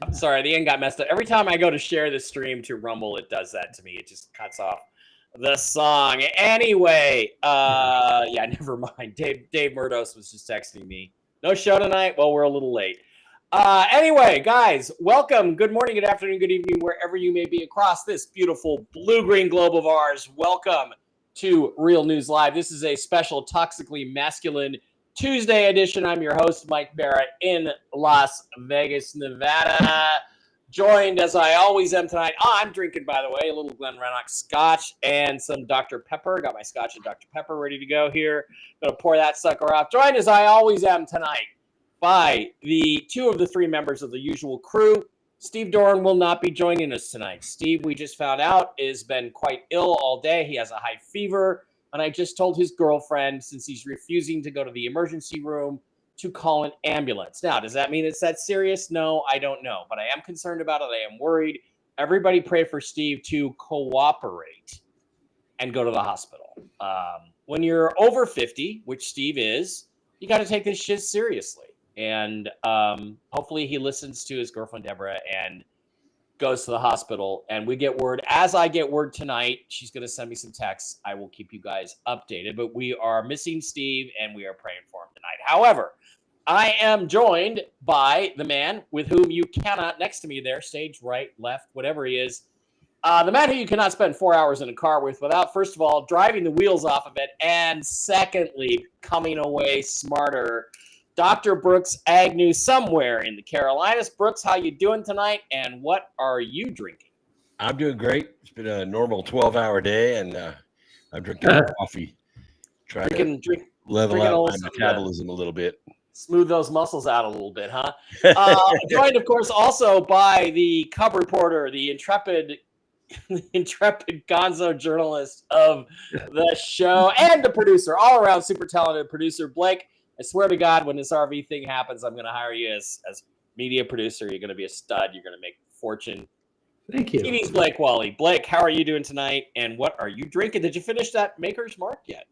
I'm sorry, the end got messed up. Every time I go to share the stream to Rumble, it does that to me. It just cuts off the song. Anyway, yeah, never mind. Dave Murdos was just texting me. No show tonight? Well, we're a little late. Anyway, guys, welcome. Good morning, good afternoon, good evening, wherever you may be across this beautiful blue-green globe of ours. Welcome to Real News Live. This is a special Toxically Masculine Tuesday edition. I'm your host, Mike Barrett, in Las Vegas, Nevada. Joined, as I always am tonight. I'm drinking, by the way, a little Glenrennock scotch and some Dr. Pepper. Got my scotch and Dr. Pepper ready to go here. Gonna pour that sucker off. Joined, as I always am tonight, by the two of the three members of the usual crew. Steve Doran will not be joining us tonight. Steve, we just found out, has been quite ill all day. He has a high fever, and I just told his girlfriend, since he's refusing to go to the emergency room, to call an ambulance. Now, does that mean it's that serious? No, I don't know, but I am concerned about it. I am worried. Everybody pray for Steve to cooperate and go to the hospital. When you're over 50, which Steve is, you got to take this shit seriously. And hopefully he listens to his girlfriend, Deborah, and goes to the hospital. And we get word, as I get word tonight, she's going to send me some texts. I will keep you guys updated. But we are missing Steve, and we are praying for him tonight. However, I am joined by the man with whom you cannot, next to me there, stage right, left, whatever he is, the man who you cannot spend 4 hours in a car with without, first of all, driving the wheels off of it, and secondly, coming away smarter. Dr. Brooks Agnew, somewhere in the Carolinas. Brooks, how you doing tonight, and what are you drinking? I'm doing great. It's been a normal 12-hour day, and I'm drinking coffee. Trying to level out my metabolism a little bit. Smooth those muscles out a little bit, huh? Joined, of course, also by the cub reporter, the intrepid gonzo journalist of the show, and the producer, all-around super talented producer, Blake. I swear to God, when this RV thing happens, I'm going to hire you as media producer. You're going to be a stud. You're going to make a fortune. Thank you. TV's Blake Wally. Blake, how are you doing tonight? And what are you drinking? Did you finish that Maker's Mark yet?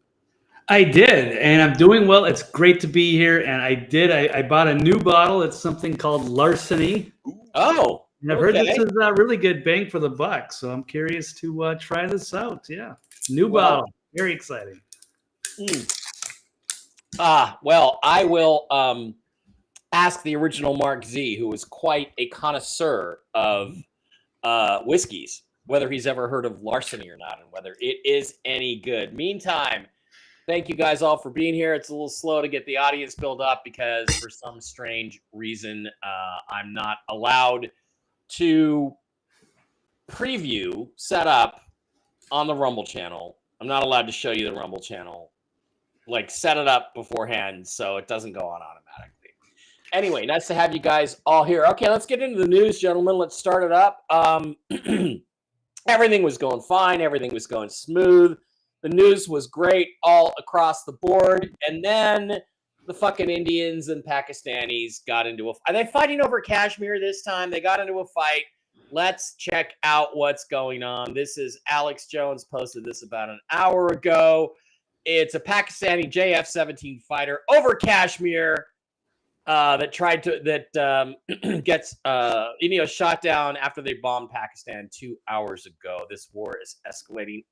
I did, and I'm doing well. It's great to be here. And I bought a new bottle. It's something called Larceny. Oh, and I've heard this is a really good bang for the buck. So I'm curious to try this out. Yeah, new bottle. Very exciting. Well, I will ask the original Mark Z, who was quite a connoisseur of whiskeys, whether he's ever heard of Larceny or not, and whether it is any good. Meantime, thank you guys all for being here. It's a little slow to get the audience built up because for some strange reason, I'm not allowed to preview setup on the Rumble channel. I'm not allowed to show you the Rumble channel. Like, set it up beforehand so it doesn't go on automatically. Anyway, nice to have you guys all here. Okay, let's get into the news, gentlemen. Let's start it up. Everything was going fine. Everything was going smooth. The news was great all across the board. And then the fucking Indians and Pakistanis got into are they fighting over Kashmir this time? They got into a fight. Let's check out what's going on. This is Alex Jones posted this about an hour ago. It's a Pakistani JF-17 fighter over Kashmir that gets India shot down after they bombed Pakistan 2 hours ago. This war is escalating.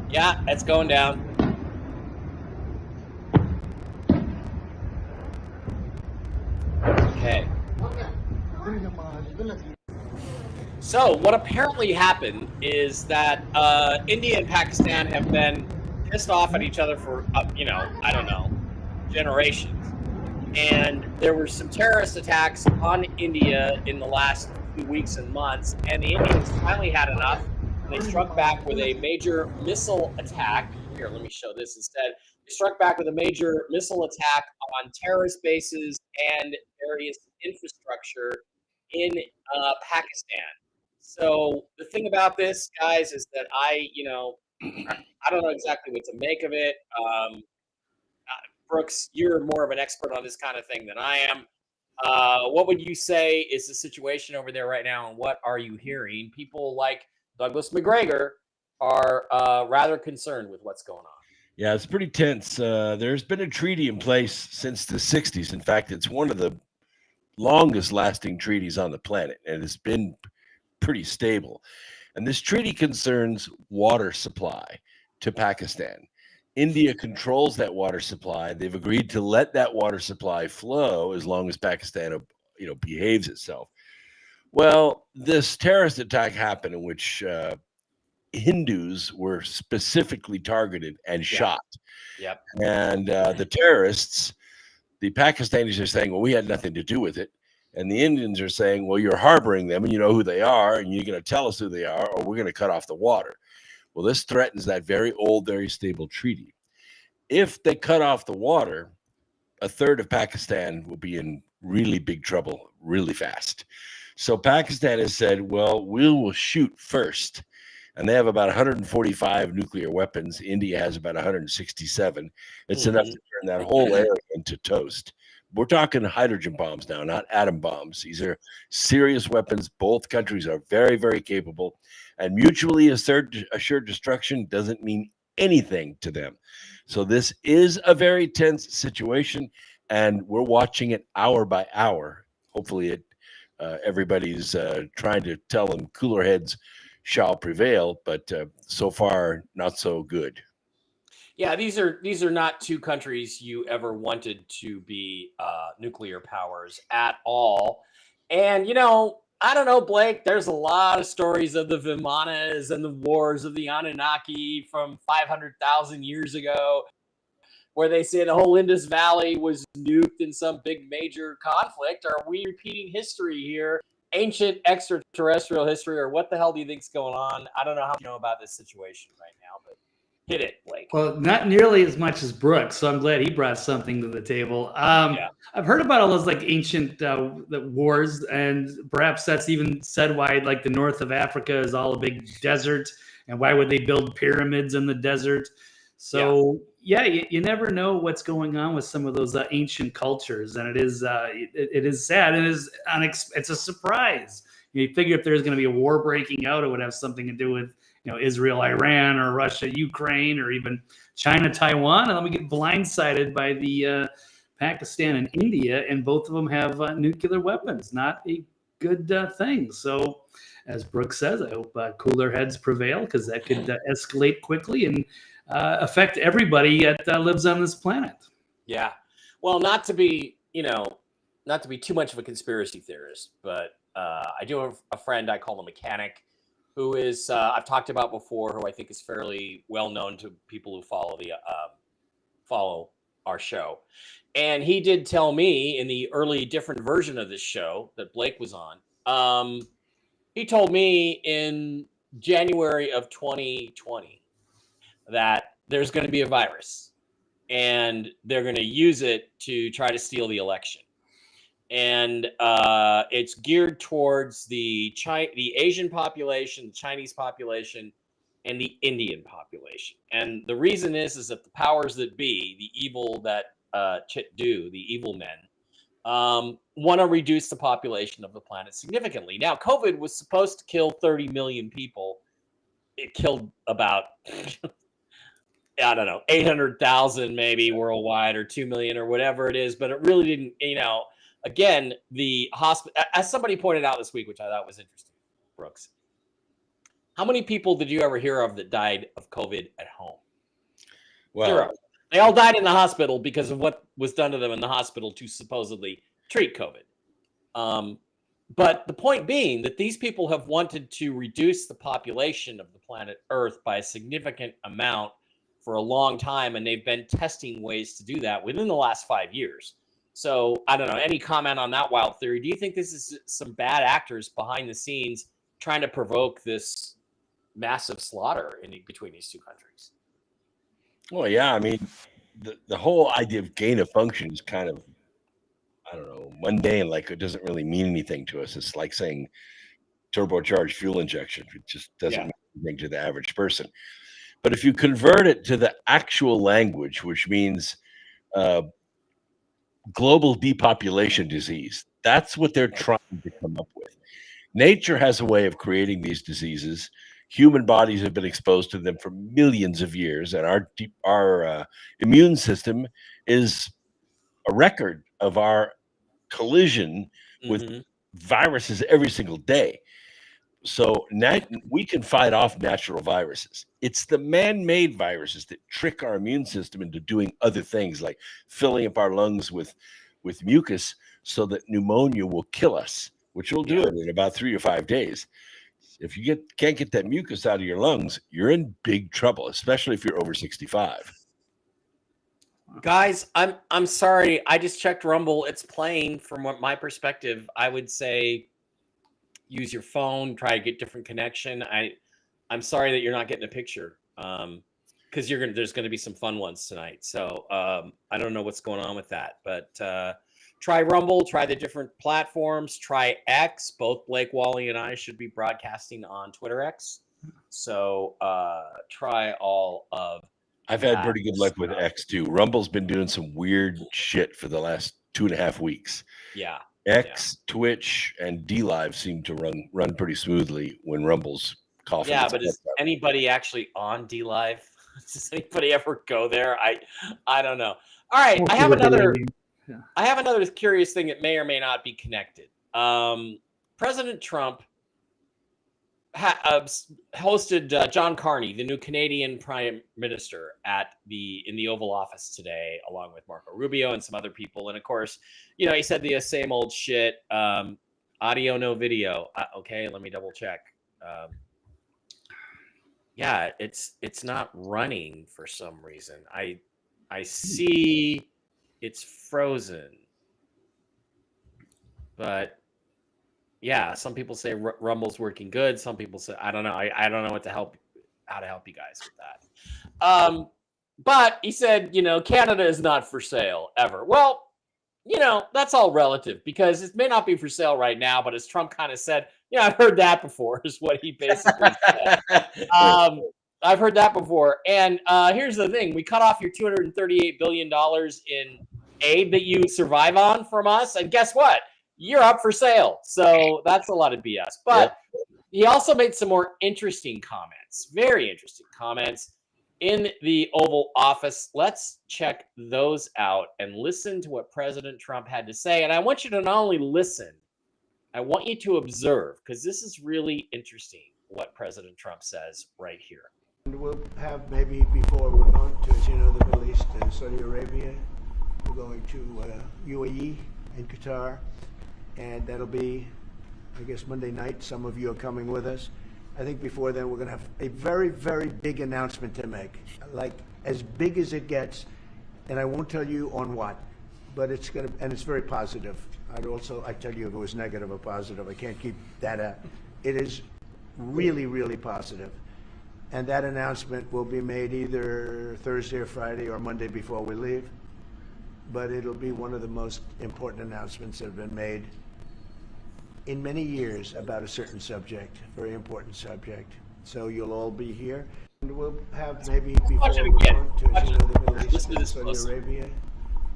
Yeah, it's going down. Okay. So what apparently happened is that India and Pakistan have been pissed off at each other for, I don't know, generations. And there were some terrorist attacks on India in the last few weeks and months, and the Indians finally had enough. They struck back with a major missile attack. Here, let me show this instead. They struck back with a major missile attack on terrorist bases and various infrastructure in Pakistan. So the thing about this, guys, is that I don't know exactly what to make of it. Brooks, you're more of an expert on this kind of thing than I am. What would you say is the situation over there right now, and what are you hearing? People like Douglas McGregor are rather concerned with what's going on. Yeah, it's pretty tense. There's been a treaty in place since the 60s. In fact, it's one of the longest lasting treaties on the planet, and it's been pretty stable. And this treaty concerns water supply to Pakistan. India controls that water supply. They've agreed to let that water supply flow as long as Pakistan, behaves itself. Well, this terrorist attack happened in which Hindus were specifically targeted and shot. Yep. And the terrorists, the Pakistanis are saying, well, we had nothing to do with it. And the Indians are saying, well, you're harboring them and you know who they are and you're going to tell us who they are or we're going to cut off the water. Well, this threatens that very old, very stable treaty. If they cut off the water, a third of Pakistan will be in really big trouble really fast. So Pakistan has said, well, we will shoot first. And they have about 145 nuclear weapons. India has about 167. It's enough to turn that whole area into toast. We're talking hydrogen bombs now, not atom bombs. These are serious weapons. Both countries are very, very capable. And mutually assured destruction doesn't mean anything to them. So this is a very tense situation, and we're watching it hour by hour. Hopefully everybody's trying to tell them cooler heads shall prevail, but so far not so good. Yeah, these are not two countries you ever wanted to be nuclear powers at all. And I don't know, Blake, there's a lot of stories of the Vimanas and the wars of the Anunnaki from 500,000 years ago, where they say the whole Indus Valley was nuked in some big major conflict. Are we repeating history here? Ancient extraterrestrial history, or what the hell do you think's going on? I don't know how you know about this situation right now, but hit it, Blake. Well, not nearly as much as Brooks, so I'm glad he brought something to the table. I've heard about all those ancient wars, and perhaps that's even said why the north of Africa is all a big desert, and why would they build pyramids in the desert? So you never know what's going on with some of those ancient cultures, and it is sad, and it's a surprise. You figure if there's going to be a war breaking out, it would have something to do with Israel, Iran, or Russia, Ukraine, or even China, Taiwan, and then we get blindsided by the Pakistan and India, and both of them have nuclear weapons. Not a good thing. So, as Brooks says, I hope cooler heads prevail, because that could escalate quickly and affect everybody that lives on this planet. Yeah. Well, not to be too much of a conspiracy theorist, but I do have a friend I call a mechanic, who is I've talked about before, who I think is fairly well known to people who follow our show. And he did tell me in the early different version of this show that Blake was on, he told me in January of 2020 that there's going to be a virus and they're going to use it to try to steal the election. And it's geared towards the Asian population, the Chinese population, and the Indian population. And the reason is that the powers that be, the evil that the evil men, want to reduce the population of the planet significantly. Now, COVID was supposed to kill 30 million people. It killed about, 800,000 maybe worldwide, or 2 million, or whatever it is. But it really didn't, again, the hospital, as somebody pointed out this week, which I thought was interesting, Brooks, how many people did you ever hear of that died of COVID at home? Well, 0. They all died in the hospital because of what was done to them in the hospital to supposedly treat COVID. But the point being that these people have wanted to reduce the population of the planet Earth by a significant amount for a long time, and they've been testing ways to do that within the last 5 years. So I don't know, any comment on that wild theory? Do you think this is some bad actors behind the scenes trying to provoke this massive slaughter between these two countries? Well, yeah, I mean, the whole idea of gain of function is kind of, I don't know, mundane. It doesn't really mean anything to us. It's like saying turbocharged fuel injection. It just doesn't mean anything to the average person. But if you convert it to the actual language, which means global depopulation disease, that's what they're trying to come up with. Nature has a way of creating these diseases. human bodies have been exposed to them for millions of years, and our immune system is a record of our collision with viruses every single day. So now we can fight off natural viruses. It's the man-made viruses that trick our immune system into doing other things, like filling up our lungs with mucus so that pneumonia will kill us, which will do it in about 3 or 5 days. If you can't get that mucus out of your lungs, you're in big trouble, especially if you're over 65. Guys, I'm sorry. I just checked Rumble. It's playing. From my perspective, I would say use your phone, try to get different connection. I'm sorry that you're not getting a picture. Because there's gonna be some fun ones tonight. So I don't know what's going on with that, but try Rumble, try the different platforms, try X. Both Blake Wally and I should be broadcasting on Twitter X. So try all of I've had pretty good luck with X too. Rumble's been doing some weird shit for the last 2.5 weeks. Yeah. X, Twitch, and DLive seem to run pretty smoothly when Rumble's coughing. Yeah, but is anybody actually on DLive? Does anybody ever go there? I don't know. All right, I have another curious thing that may or may not be connected. President Trump hosted John Carney, the new Canadian Prime Minister, in the Oval Office today, along with Marco Rubio and some other people. And of course, he said the same old shit. Audio, no video. Okay, let me double check. Yeah, it's not running for some reason. I see it's frozen, but yeah, some people say Rumble's working good. Some people say I don't know. I don't know how to help you guys with that. But he said, Canada is not for sale ever. Well, that's all relative because it may not be for sale right now, but as Trump kind of said, I've heard that before is what he basically said. I've heard that before. And here's the thing. We cut off your $238 billion in aid that you survive on from us. And guess what? You're up for sale. So that's a lot of BS. But he also made some more interesting comments, very interesting comments in the Oval Office. Let's check those out and listen to what President Trump had to say. And I want you to not only listen, I want you to observe, because this is really interesting what President Trump says right here. And we'll have maybe before we're going to, as you know, the Middle East, Saudi Arabia. We're going to UAE and Qatar. And that'll be, I guess, Monday night. Some of you are coming with us. I think before then we're going to have a very, very big announcement to make, like as big as it gets. And I won't tell you on what, but it's going to, and it's very positive. I tell you if it was negative or positive. I can't keep that out. It is really, really positive. And that announcement will be made either Thursday or Friday or Monday before we leave. But it'll be one of the most important announcements that have been made in many years about a certain subject, very important subject. So you'll all be here. And we'll have maybe before we're going to, as you know, the Middle East and Saudi Arabia.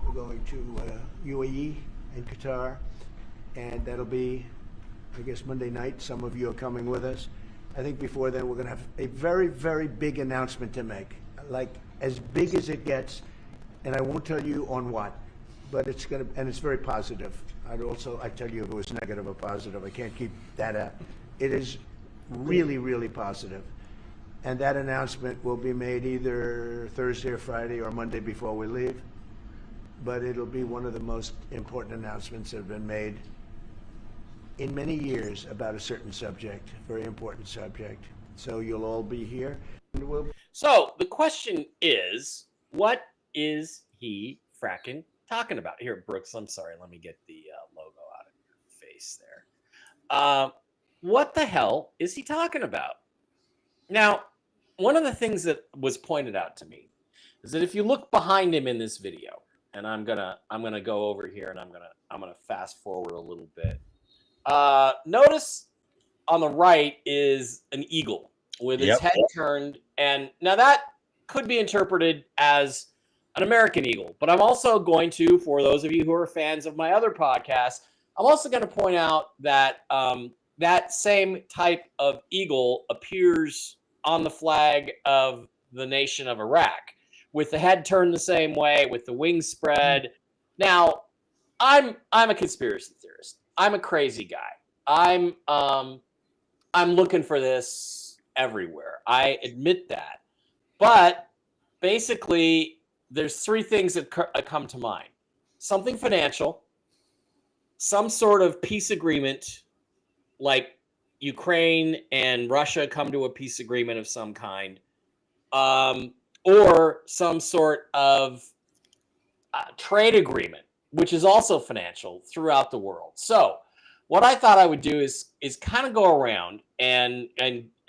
We're going to UAE and Qatar. And that'll be, I guess, Monday night. Some of you are coming with us. I think before then we're going to have a very, very big announcement to make, like as big as it gets. And I won't tell you on what, but it's going to, and it's very positive. I tell you if it was negative or positive. I can't keep that out. It is really, really positive. And that announcement will be made either Thursday or Friday or Monday before we leave. But it'll be one of the most important announcements that have been made in many years about a certain subject, very important subject. So you'll all be here. So the question is, what is he fracking talking about? Here, Brooks, I'm sorry. Let me get the logo out of your face there. What the hell is he talking about? Now, one of the things that was pointed out to me is that if you look behind him in this video, and I'm gonna go over here and I'm gonna fast forward a little bit. Notice on the right is an eagle with its head turned, and now that could be interpreted as an American eagle, but I'm also going to, for those of you who are fans of my other podcasts, I'm also going to point out that that same type of eagle appears on the flag of the nation of Iraq, with the head turned the same way, with the wings spread. Now, I'm a conspiracy theorist. I'm a crazy guy. I'm looking for this everywhere. I admit that. But basically, there's three things that come to mind. Something financial, some sort of peace agreement, like Ukraine and Russia come to a peace agreement of some kind, or some sort of trade agreement, which is also financial throughout the world. So what I thought I would do is kind of go around and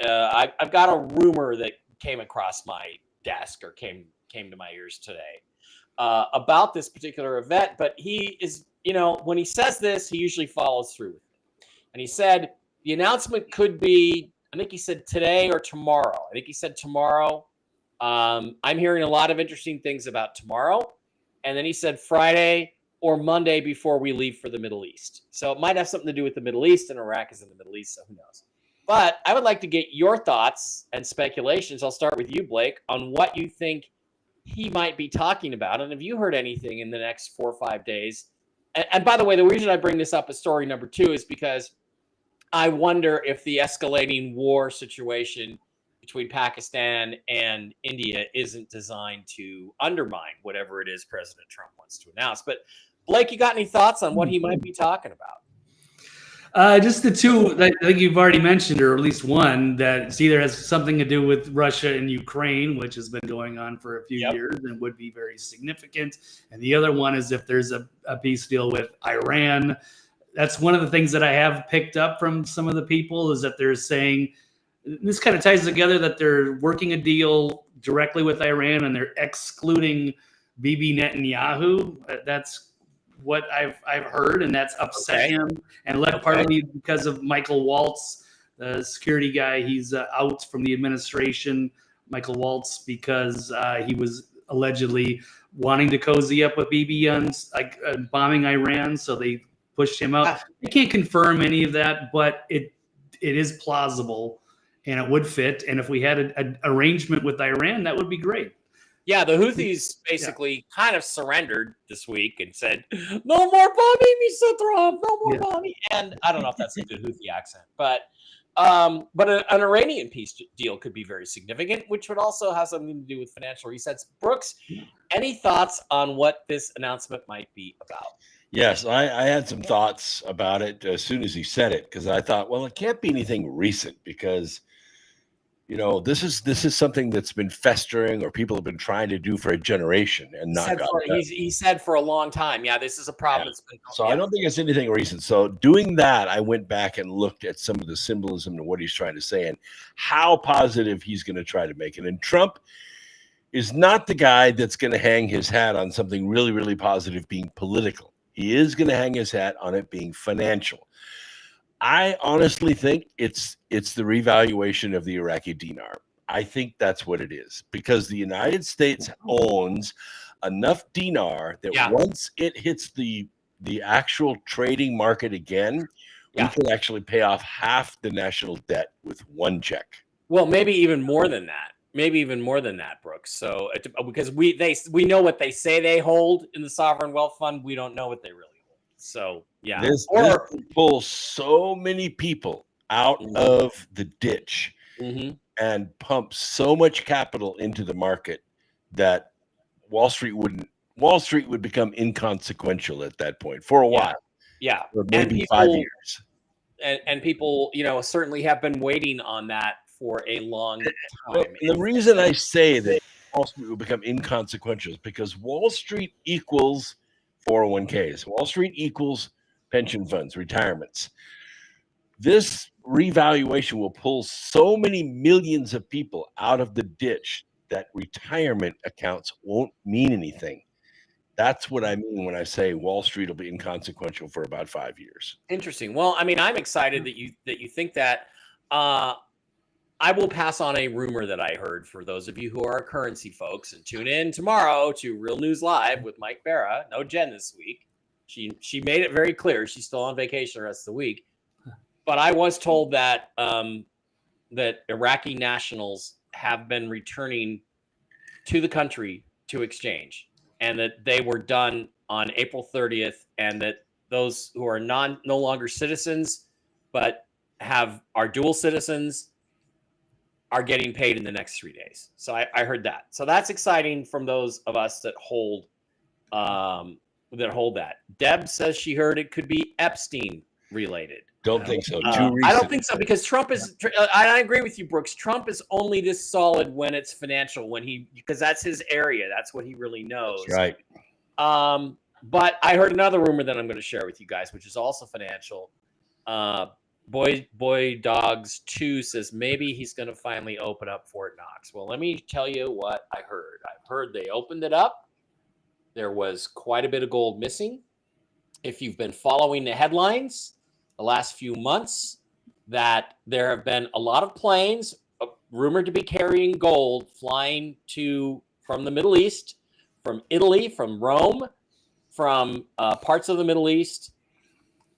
I've got a rumor that came across my desk or came to my ears today about this particular event. But he is, when he says this, he usually follows through with it. And he said the announcement could be, I think he said today or tomorrow. I think he said tomorrow. I'm hearing a lot of interesting things about tomorrow. And then he said Friday or Monday before we leave for the Middle East. So it might have something to do with the Middle East, and Iraq is in the Middle East, so who knows. But I would like to get your thoughts and speculations. I'll start with you, Blake, on what you think he might be talking about. And have you heard anything in the next 4 or 5 days? And by the way, the reason I bring this up as story number 2 is because I wonder if the escalating war situation between Pakistan and India isn't designed to undermine whatever it is President Trump wants to announce. But Blake, you got any thoughts on what he might be talking about? Just the two that I think you've already mentioned, or at least one that either has something to do with Russia and Ukraine, which has been going on for a few years and would be very significant. And the other one is if there's a peace deal with Iran. That's one of the things that I have picked up from some of the people is that they're saying, this kind of ties together that they're working a deal directly with Iran and they're excluding Bibi Netanyahu. That's what I've heard, and that's upset him, and partly because of Michael Waltz, the security guy. He's out from the administration, Michael Waltz, because he was allegedly wanting to cozy up with Bibi on bombing Iran, so they pushed him out. I can't confirm any of that, but it is plausible. And it would fit. And if we had an arrangement with Iran, that would be great. Yeah, the Houthis basically kind of surrendered this week and said, no more bombing, Mr. Trump, no more bombing. And I don't know if that's a good Houthi accent, but an Iranian peace deal could be very significant, which would also have something to do with financial resets. Brooks, any thoughts on what this announcement might be about? Yes, I had some thoughts about it as soon as he said it, because I thought, well, it can't be anything recent because this is something that's been festering or people have been trying to do for a generation and not got it. He said for a long time. Yeah, this is a problem. So I don't think it's anything recent. So doing that, I went back and looked at some of the symbolism and what he's trying to say and how positive he's going to try to make it. And Trump is not the guy that's going to hang his hat on something really, really positive being political. He is going to hang his hat on it being financial. I honestly think it's the revaluation of the Iraqi dinar. I think that's what it is, because the United States owns enough dinar that once it hits the actual trading market again, we can actually pay off half the national debt with one check. Well, maybe even more than that. Brooks. So because we know what they say they hold in the sovereign wealth fund, we don't know what they really hold. So this pulls so many people out of the ditch and pumps so much capital into the market that Wall Street would become inconsequential at that point for a while. Yeah, or maybe 5 years. And people, certainly have been waiting on that for a long time. Well, the reason I say that Wall Street will become inconsequential is because Wall Street equals 401ks. Wall Street equals pension funds, retirements. This revaluation will pull so many millions of people out of the ditch that retirement accounts won't mean anything. That's what I mean when I say Wall Street will be inconsequential for about 5 years. Interesting. Well, I mean, I'm excited that you think that. I will pass on a rumor that I heard for those of you who are currency folks, and tune in tomorrow to Real News Live with Mike Barra. No Jen this week. She made it very clear she's still on vacation the rest of the week. But I was told that that Iraqi nationals have been returning to the country to exchange, and that they were done on April 30th, and that those who are no longer citizens but are dual citizens are getting paid in the next 3 days. So I heard that. So that's exciting from those of us that hold that. Deb says she heard it could be Epstein related. Don't think so. I don't think so, because Trump is. I agree with you, Brooks. Trump is only this solid when it's financial, because that's his area. That's what he really knows. That's right. But I heard another rumor that I'm going to share with you guys, which is also financial. Boy Dogs 2 says maybe he's going to finally open up Fort Knox. Well, let me tell you what I heard. I've heard they opened it up. There was quite a bit of gold missing. If you've been following the headlines the last few months, that there have been a lot of planes rumored to be carrying gold flying from the Middle East, from Italy, from Rome, from parts of the Middle East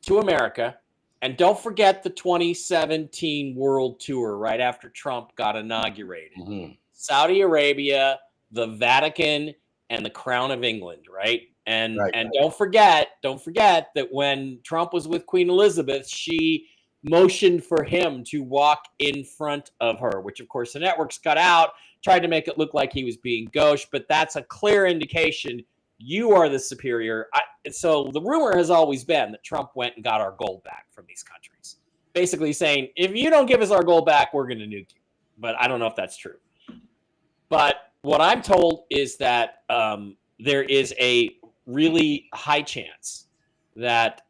to America. And don't forget the 2017 World Tour right after Trump got inaugurated. Mm-hmm. Saudi Arabia, the Vatican, and the Crown of England, right? And don't forget that when Trump was with Queen Elizabeth, she motioned for him to walk in front of her, which of course the networks cut out, tried to make it look like he was being gauche, but that's a clear indication you are the superior. So the rumor has always been that Trump went and got our gold back from these countries, basically saying, if you don't give us our gold back, we're going to nuke you. But I don't know if that's true. But what I'm told is that there is a really high chance that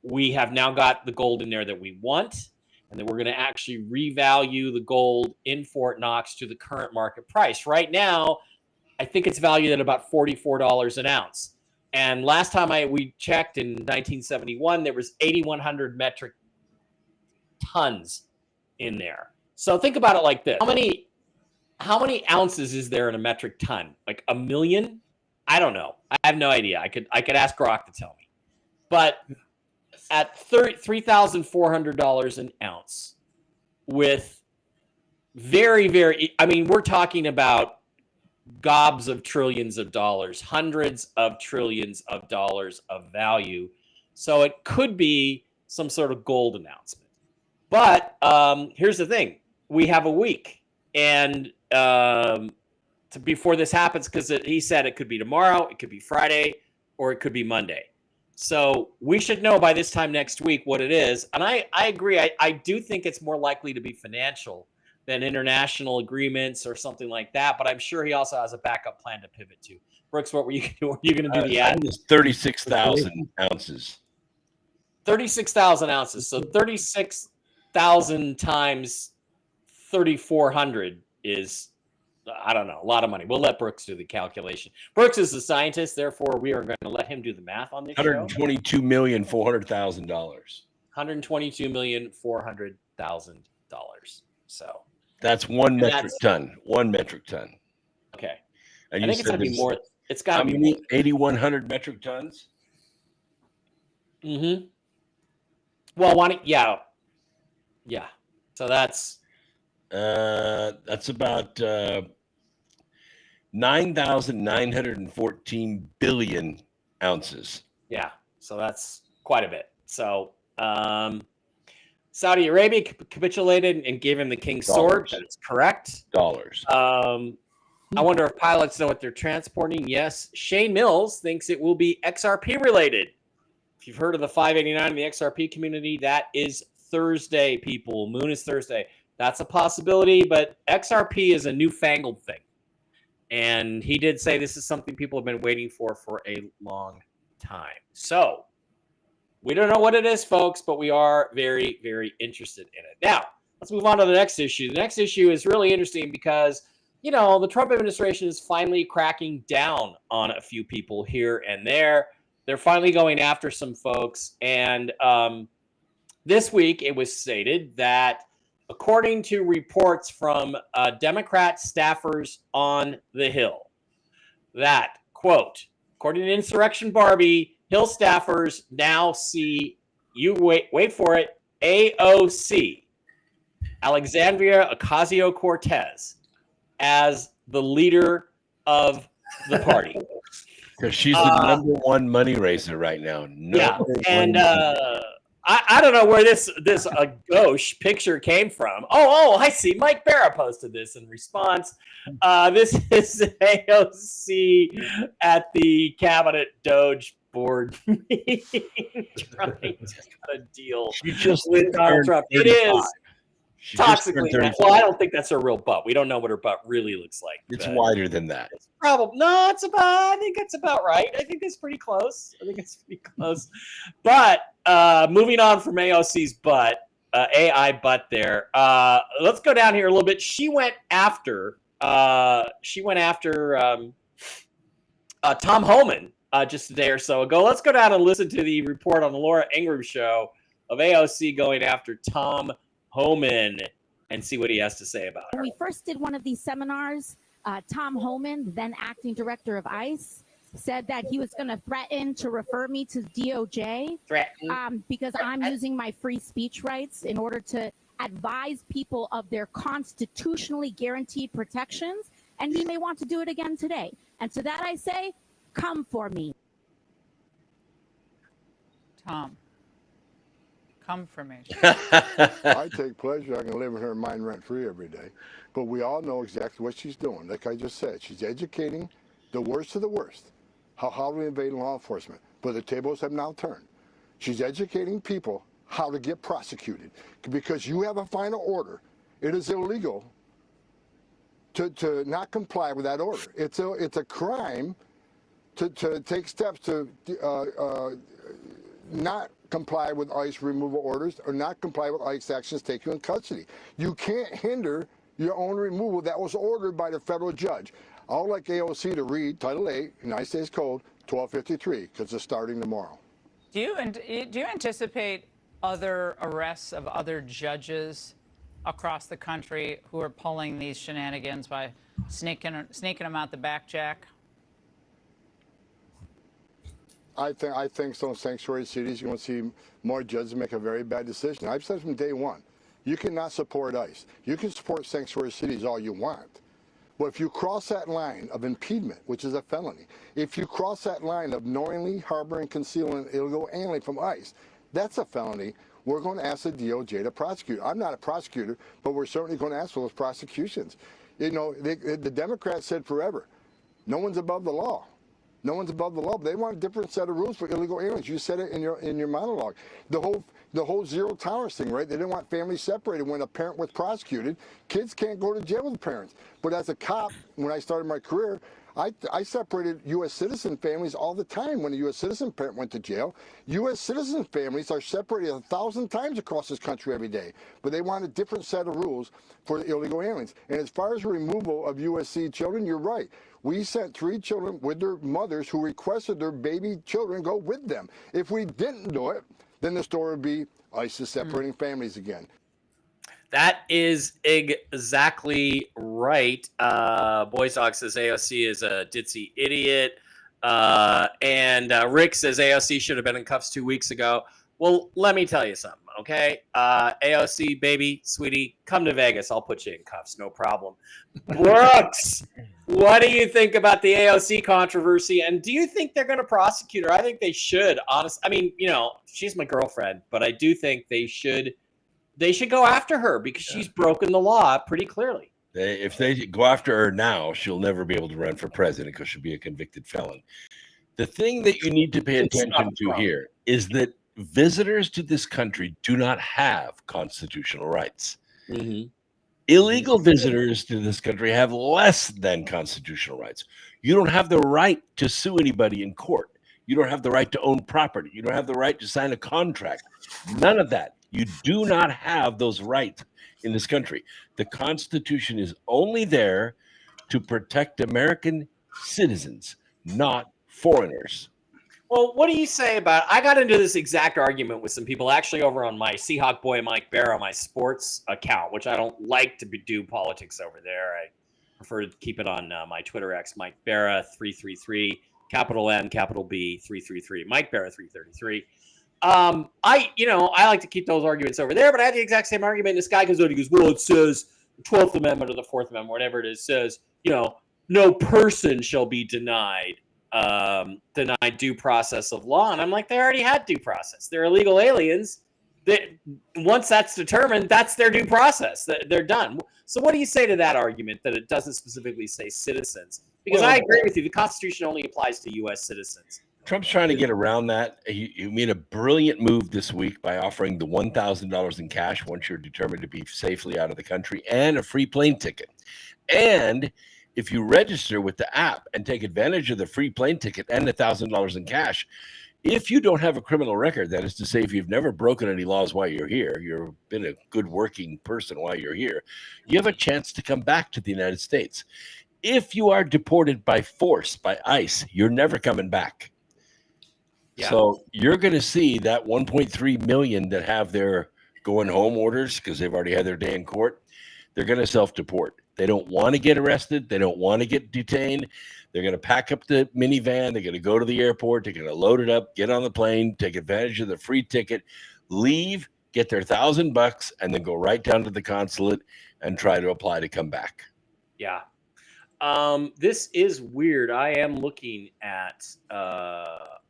we have now got the gold in there that we want, and that we're going to actually revalue the gold in Fort Knox to the current market price. Right now, I think it's valued at about $44 an ounce. And last time we checked in 1971, there was 8,100 metric tons in there. So think about it like this. How many ounces is there in a metric ton? Like 1 million? I don't know. I have no idea. I could ask Grok to tell me. But at $3,400 an ounce, with very, very, we're talking about gobs of trillions of dollars, hundreds of trillions of dollars of value. So it could be some sort of gold announcement. But here's the thing. We have a week. And before this happens, because he said it could be tomorrow, it could be Friday, or it could be Monday. So we should know by this time next week what it is. And I agree. I do think it's more likely to be financial than international agreements or something like that. But I'm sure he also has a backup plan to pivot to. Brooks, what were you going to do? The ad? 36,000 ounces. 36,000 ounces. So 36,000 times 3,400 is, I don't know, a lot of money. We'll let Brooks do the calculation. Brooks is the scientist, therefore we are going to let him do the math on this $122,400,000. $122,400,000. So that's one metric ton. 1 metric ton. Okay. And I think it's going to be more. It's got to be more. 8,100 metric tons. Mm-hmm. Well, yeah. So that's about 9,914 billion ounces. Yeah. So that's quite a bit. So Saudi Arabia capitulated and gave him the king's sword. That's correct. Dollars. I wonder if pilots know what they're transporting. Yes. Shane Mills thinks it will be XRP related. If you've heard of the 589 in the XRP community, that is Thursday, people. Moon is Thursday. That's a possibility, but XRP is a newfangled thing. And he did say this is something people have been waiting for a long time. So we don't know what it is, folks, but we are very, very interested in it. Now, let's move on to the next issue. The next issue is really interesting because, the Trump administration is finally cracking down on a few people here and there. They're finally going after some folks. And this week it was stated that, according to reports from Democrat staffers on the Hill, that, quote, according to Insurrection Barbie, Hill staffers now see, you wait for it, AOC, Alexandria Ocasio-Cortez, as the leader of the party. Because she's the number one money raiser right now. And I don't know where this gauche picture came from. Oh, I see. Mike Barra posted this in response. This is AOC at the Cabinet Doge board meeting trying to cut a deal with Donald Trump. It is Toxically. Well, I don't think that's her real butt. We don't know what her butt really looks like. It's wider than that. It's probably no. I think it's about right. I think it's pretty close. But moving on from AOC's butt, AI butt there. Let's go down here a little bit. She went after Tom Homan just a day or so ago. Let's go down and listen to the report on the Laura Ingraham show of AOC going after Tom Homan and see what he has to say about it. When we first did one of these seminars, Tom Homan, then acting director of ICE, said that he was going to threaten to refer me to DOJ because I'm using my free speech rights in order to advise people of their constitutionally guaranteed protections, and he may want to do it again today. And to that I say, come for me. Tom. Come for me. I take pleasure. I can live in her mind rent-free every day. But we all know exactly what she's doing. Like I just said, she's educating the worst of the worst how to invade law enforcement. But the tables have now turned. She's educating people how to get prosecuted. Because you have a final order. It is illegal to not comply with that order. It's a crime to take steps to not comply with ICE removal orders or not comply with ICE actions take you in custody. You can't hinder your own removal that was ordered by the federal judge. I would like AOC to read Title 8, United States Code 1253, because it's starting tomorrow. Do you anticipate other arrests of other judges across the country who are pulling these shenanigans by sneaking them out the back, Jack? I think some sanctuary cities, you're going to see more judges make a very bad decision. I've said from day one, you cannot support ICE. You can support sanctuary cities all you want. But if you cross that line of impediment, which is a felony, if you cross that line of knowingly harboring, concealing illegal alien from ICE, that's a felony. We're going to ask the DOJ to prosecute. I'm not a prosecutor, but we're certainly going to ask for those prosecutions. You know, the Democrats said forever, no one's above the law. No one's above the law, but they want a different set of rules for illegal aliens. You said it in your monologue. The whole zero tolerance thing, right? They didn't want families separated when a parent was prosecuted. Kids can't go to jail with parents. But as a cop, when I started my career, I separated U.S. citizen families all the time when a U.S. citizen parent went to jail. U.S. citizen families are separated 1,000 times across this country every day. But they want a different set of rules for illegal aliens. And as far as removal of USC children, you're right. We sent 3 children with their mothers who requested their baby children go with them. If we didn't do it, then the story would be ISIS separating families again. That is exactly right. Boys Dog says AOC is a ditzy idiot. And Rick says AOC should have been in cuffs 2 weeks ago. Well, let me tell you something, okay? AOC, baby, sweetie, come to Vegas. I'll put you in cuffs, no problem. Brooks, what do you think about the AOC controversy? And do you think they're going to prosecute her? I think they should, honestly. I mean, you know, she's my girlfriend, but I do think they should go after her because she's broken the law pretty clearly. If they go after her now, she'll never be able to run for president because she'll be a convicted felon. The thing that you need to pay attention to here is that visitors to this country do not have constitutional rights. Mm-hmm. Illegal visitors to this country have less than constitutional rights. You don't have the right to sue anybody in court. You don't have the right to own property. You don't have the right to sign a contract. None of that. You do not have those rights in this country. The Constitution is only there to protect American citizens, not foreigners. Well, what do you say about I got into this exact argument with some people actually over on my Seahawk Boy Mike Barra, my sports account, which I don't like to do politics over there. I prefer to keep it on my Twitter X, Mike Barra 333, capital N, capital B 333, Mike Barra 333. I like to keep those arguments over there, but I had the exact same argument. This guy goes out, he goes, well, it says the 12th Amendment or the 4th Amendment, whatever it is, says, no person shall be denied due process of law. And I'm like, they already had due process. They're illegal aliens. Once that's determined, that's their due process. They're done. So what do you say to that argument that it doesn't specifically say citizens? Because I agree with you. The Constitution only applies to U.S. citizens. Trump's trying to get around that. He made a brilliant move this week by offering the $1,000 in cash once you're determined to be safely out of the country, and a free plane ticket. And if you register with the app and take advantage of the free plane ticket and the $1,000 in cash, if you don't have a criminal record, that is to say, if you've never broken any laws while you're here, you've been a good working person while you're here, you have a chance to come back to the United States. If you are deported by force, by ICE, you're never coming back. Yeah. So you're going to see that 1.3 million that have their going home orders because they've already had their day in court. They're going to self-deport. They don't want to get arrested. They don't want to get detained. They're going to pack up the minivan. They're going to go to the airport. They're going to load it up, get on the plane, take advantage of the free ticket, leave, get their $1,000, and then go right down to the consulate and try to apply to come back. Yeah. This is weird. I am looking at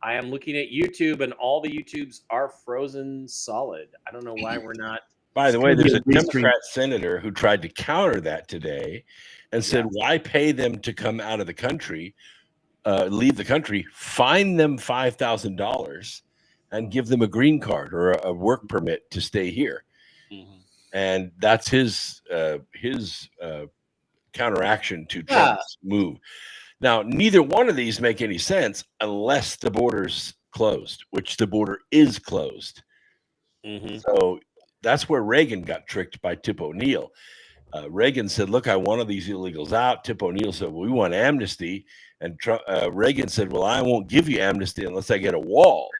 YouTube, and all the YouTubes are frozen solid. I don't know why we're not. By the way, there's a Democrat senator who tried to counter that today and said, why pay them to come out of the country, leave the country, fine them $5,000 and give them a green card or a work permit to stay here. Mm-hmm. And that's his counteraction to Trump's move. Now, neither one of these make any sense unless the border's closed, which the border is closed. Mm-hmm. So that's where Reagan got tricked by Tip O'Neill. Reagan said, look, I wanted these illegals out. Tip O'Neill said, well, we want amnesty. And Reagan said, well, I won't give you amnesty unless I get a wall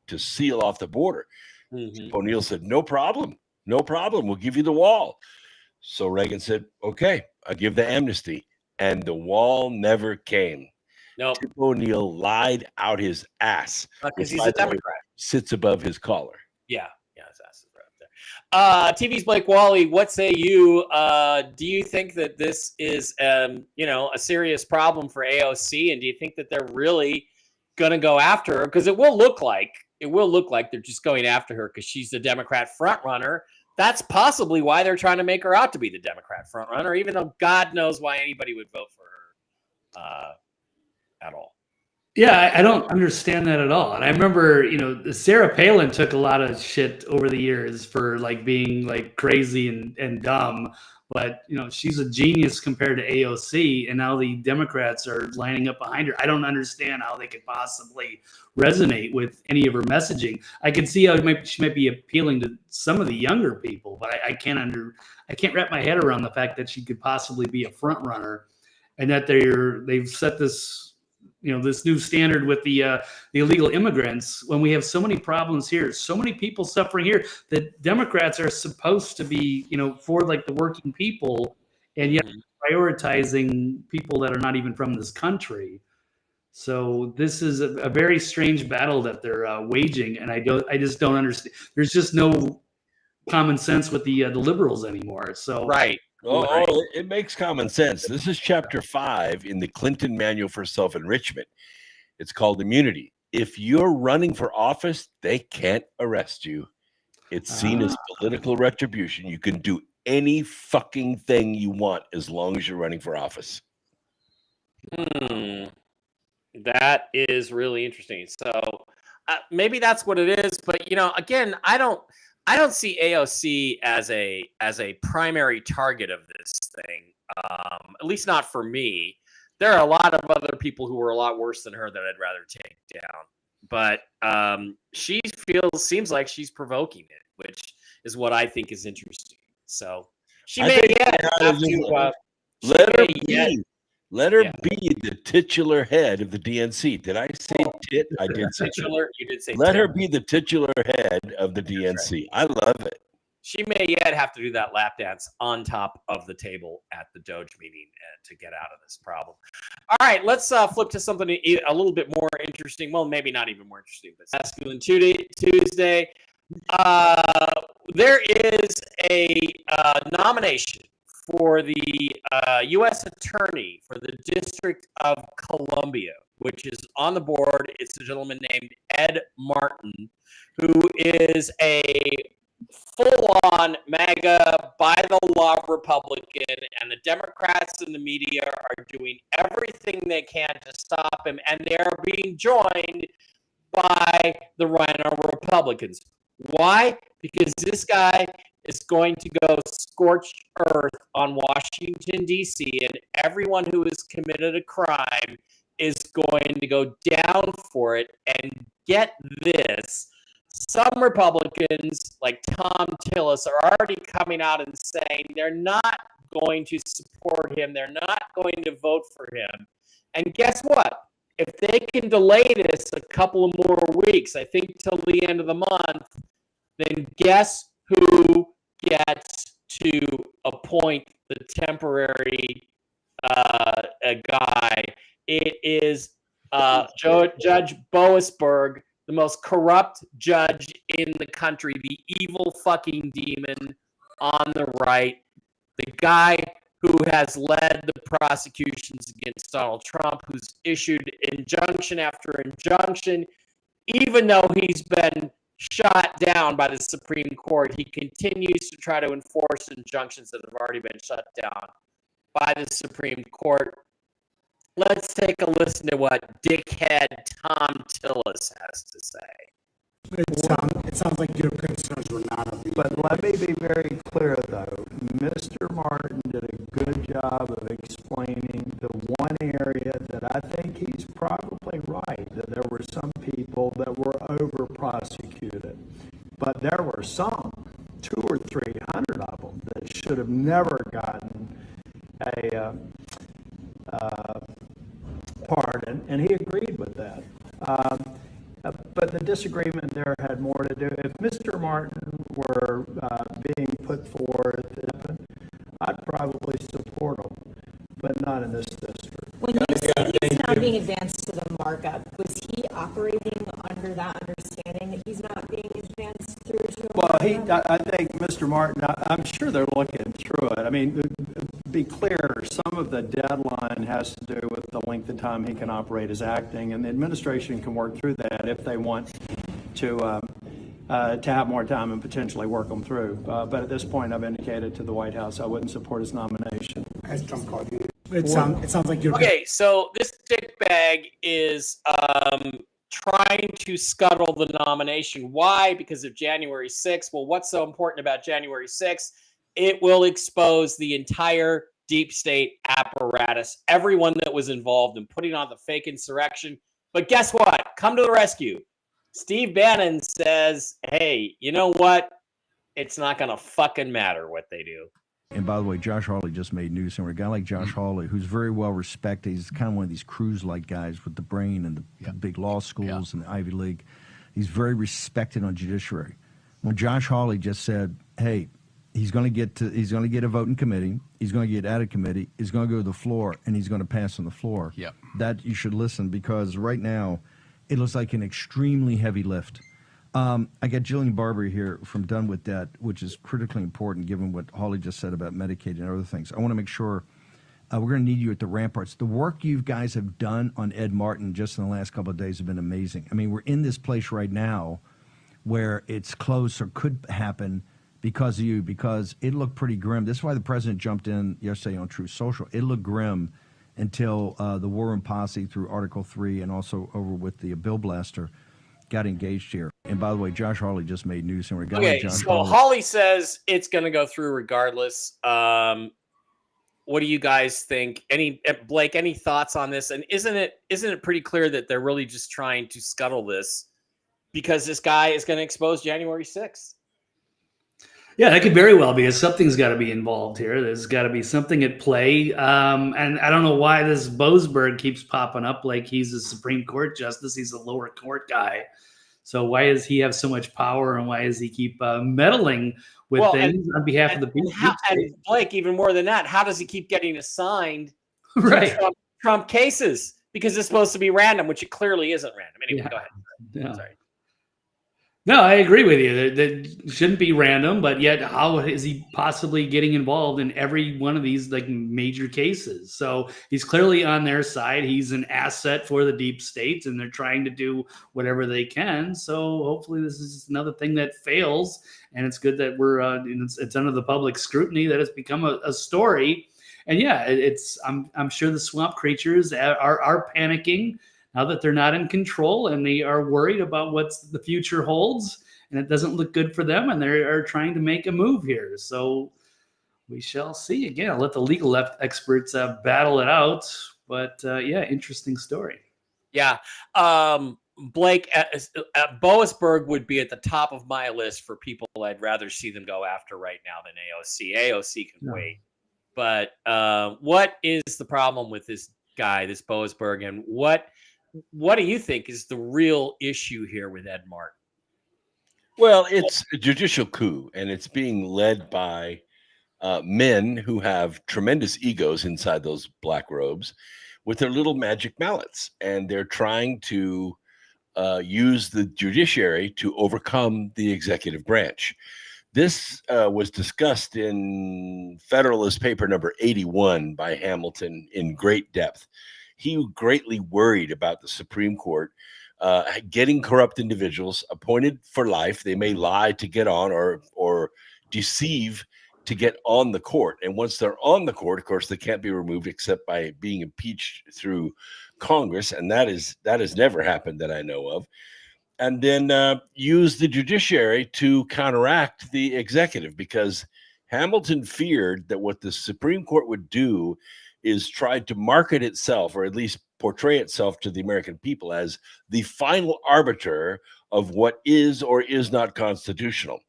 to seal off the border. Mm-hmm. Tip O'Neill said, no problem. No problem. We'll give you the wall. So Reagan said, okay, I'll give the amnesty. And the wall never came. No. Tip O'Neill lied out his ass. Because he's a Democrat. Sits above his collar. Yeah. His ass is right up there. TV's Blake Wally, what say you? Do you think that this is, a serious problem for AOC? And do you think that they're really going to go after her? Because it will look like they're just going after her because she's the Democrat frontrunner. That's possibly why they're trying to make her out to be the Democrat frontrunner, even though God knows why anybody would vote for her at all. Yeah, I don't understand that at all. And I remember, Sarah Palin took a lot of shit over the years for being crazy and dumb. But, she's a genius compared to AOC. And now the Democrats are lining up behind her. I don't understand how they could possibly resonate with any of her messaging. I can see how she might be appealing to some of the younger people, but I can't wrap my head around the fact that she could possibly be a front runner, and that they've set this, this new standard with the illegal immigrants when we have so many problems here, so many people suffering here that Democrats are supposed to be, for the working people, and yet prioritizing people that are not even from this country. So this is a very strange battle that they're waging, and I just don't understand. There's just no common sense with the liberals anymore. So right. Oh, it makes common sense. This is chapter 5 in the Clinton Manual for Self-Enrichment. It's called immunity. If you're running for office, they can't arrest you. It's seen as political retribution. You can do any fucking thing you want as long as you're running for office. That is really interesting. So maybe that's what it is. But, again, I don't see AOC as a primary target of this thing, at least not for me. There are a lot of other people who are a lot worse than her that I'd rather take down. But seems like she's provoking it, which is what I think is interesting. So she may yet have to let her be the titular head of the DNC. Did I say tit? I did say titular. You did say let her be the titular head of the DNC. Right. I love it. she may yet have to do that lap dance on top of the table at the Doge meeting to get out of this problem. All right, let's flip to something a little bit more interesting. Well, maybe not even more interesting, but Masculine Tuesday. There is a nomination for the U.S. Attorney for the District of Columbia, which is on the board. It's a gentleman named Ed Martin, who is a full-on MAGA, by-the-law Republican, and the Democrats and the media are doing everything they can to stop him, and they're being joined by the Rhino Republicans. Why? Because this guy is going to go scorched earth on Washington, D.C., and everyone who has committed a crime is going to go down for it. And get this, some Republicans, like Tom Tillis, are already coming out and saying they're not going to support him. They're not going to vote for him. And guess what? If they can delay this a couple of more weeks, I think till the end of the month, then guess who gets to appoint the temporary guy? It is Judge Boasberg, the most corrupt judge in the country, the evil fucking demon on the right, the guy who has led the prosecutions against Donald Trump, who's issued injunction after injunction. Even though he's been shot down by the Supreme Court, he continues to try to enforce injunctions that have already been shut down by the Supreme Court. Let's take a listen to what dickhead Tom Tillis has to say. It sounds like your concerns were not of the... But let me be very clear, though. Mr. Martin did a good job of explaining the one area that I think he's probably right, that there were some people that were over-prosecuted. But there were some, 200 or 300 of them, that should have never gotten a pardon, and he agreed with that. But the disagreement there had more to do. If Mr. Martin were being put forth, I'd probably support him, but not in this district. When you say he's not being advanced to the markup, was he operating under that understanding that he's not being advanced through to a markup? I think Mr. Martin, I'm sure they're looking through it. I mean, be clear, some of the deadline has to do with the length of time he can operate as acting, and the administration can work through that if they want to have more time and potentially work them through. But at this point, I've indicated to the White House I wouldn't support his nomination. As Trump called you. It sounds like you're... Okay, so this dickbag is trying to scuttle the nomination. Why? Because of January 6th. Well, what's so important about January 6th? It will expose the entire deep state apparatus, everyone that was involved in putting on the fake insurrection. But guess what? Come to the rescue. Steve Bannon says, hey, you know what? It's not going to fucking matter what they do. And by the way, Josh Hawley just made news. And a guy like Josh Hawley, who's very well respected, he's kind of one of these Cruz-like guys with the brain and the big law schools and the Ivy League. He's very respected on judiciary. When Josh Hawley just said, hey, he's going to get a vote in committee, he's going to get out of committee, he's going to go to the floor, and he's going to pass on the floor. Yep. That you should listen, because right now it looks like an extremely heavy lift. I got Jillian Barber here from Done With That, which is critically important given what Hawley just said about Medicaid and other things. I want to make sure we're going to need you at the ramparts. The work you guys have done on Ed Martin just in the last couple of days have been amazing. I mean, we're in this place right now where it's close or could happen because of you, because it looked pretty grim. That's why the president jumped in yesterday on Truth Social. It looked grim until the War Room Posse through Article 3 and also over with the Bill Blaster got engaged here. And by the way, Josh Hawley just made news. And Hawley says it's going to go through regardless. What do you guys think? Blake, any thoughts on this? And isn't it pretty clear that they're really just trying to scuttle this because this guy is going to expose January 6th? Yeah, that could very well be. Something's got to be involved here. There's got to be something at play. And I don't know why this Boasberg keeps popping up like he's a Supreme Court justice. He's a lower court guy. So why does he have so much power, and why does he keep meddling with things on behalf of the people? And Blake, even more than that, how does he keep getting assigned right to Trump cases? Because it's supposed to be random, which it clearly isn't random. Anyway, go ahead. Yeah. Sorry. No, I agree with you. That shouldn't be random, but yet how is he possibly getting involved in every one of these like major cases? So he's clearly on their side. He's an asset for the deep state, and they're trying to do whatever they can. So hopefully this is another thing that fails, and it's good that we're it's under the public scrutiny that it's become a story. And yeah, I'm sure the swamp creatures are panicking now that they're not in control, and they are worried about what the future holds, and it doesn't look good for them, and they are trying to make a move here. So we shall see. Again, I'll let the legal experts battle it out. But yeah, interesting story. Yeah. Blake, Boasberg would be at the top of my list for people I'd rather see them go after right now than AOC. AOC can wait. But what is the problem with this guy, this Boasberg, and what do you think is the real issue here with Ed Martin? Well, it's a judicial coup, and it's being led by men who have tremendous egos inside those black robes with their little magic mallets, and they're trying to use the judiciary to overcome the executive branch. This was discussed in Federalist Paper number 81 by Hamilton in great depth. He greatly worried about the Supreme Court getting corrupt individuals appointed for life. They may lie to get on or deceive to get on the court. And once they're on the court, of course, they can't be removed except by being impeached through Congress. And that has never happened that I know of. And then use the judiciary to counteract the executive, because Hamilton feared that what the Supreme Court would do is try to market itself, or at least portray itself to the American people, as the final arbiter of what is or is not constitutional.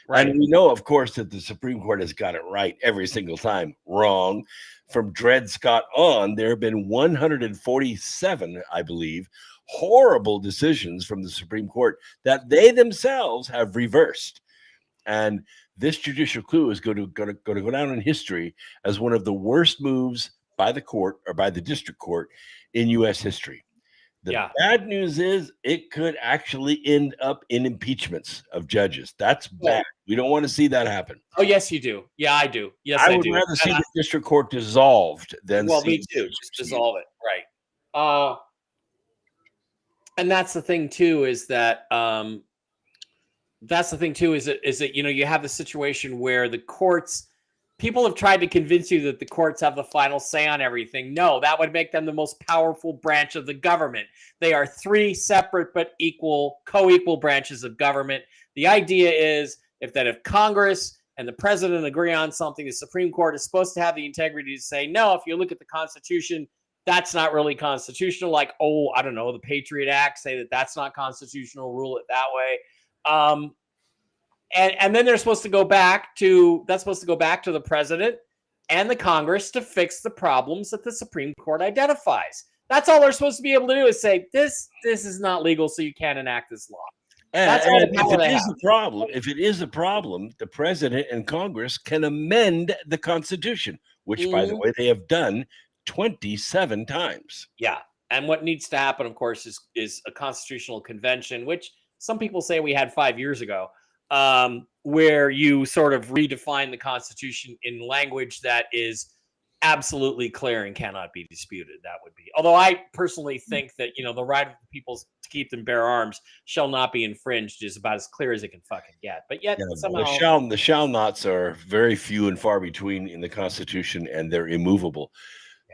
Right. And we know, of course, that the Supreme Court has got it right every single time. Wrong. From Dred Scott on, there have been 147, I believe, horrible decisions from the Supreme Court that they themselves have reversed. And this judicial coup is going to go down in history as one of the worst moves by the court or by the district court in U.S. history. The bad news is it could actually end up in impeachments of judges. That's bad. We don't want to see that happen. Oh, yes, you do. Yeah, I do. Yes, I would do. rather see the district court dissolved than me too. Just dissolve it. Right. And that's the thing too, is that you have the situation where the courts, people have tried to convince you that the courts have the final say on everything. No, that would make them the most powerful branch of the government. They are three separate but co-equal branches of government. The idea is if Congress and the president agree on something, the Supreme Court is supposed to have the integrity to say, no, if you look at the Constitution, that's not really constitutional. Like, I don't know, the Patriot Act, say that that's not constitutional, rule it that way. And then they're supposed to go back to the president and the Congress to fix the problems that the Supreme Court identifies. That's all they're supposed to be able to do, is say, this is not legal, so you can't enact this law. And if it is a problem, the president and Congress can amend the Constitution, which, by the way, they have done 27 times. Yeah. And what needs to happen, of course, is a constitutional convention, which some people say we had 5 years ago, where you sort of redefine the Constitution in language that is absolutely clear and cannot be disputed. That would be. Although I personally think that, the right of the people to keep and bear arms shall not be infringed is about as clear as it can fucking get. But yet somehow the shall nots are very few and far between in the Constitution, and they're immovable.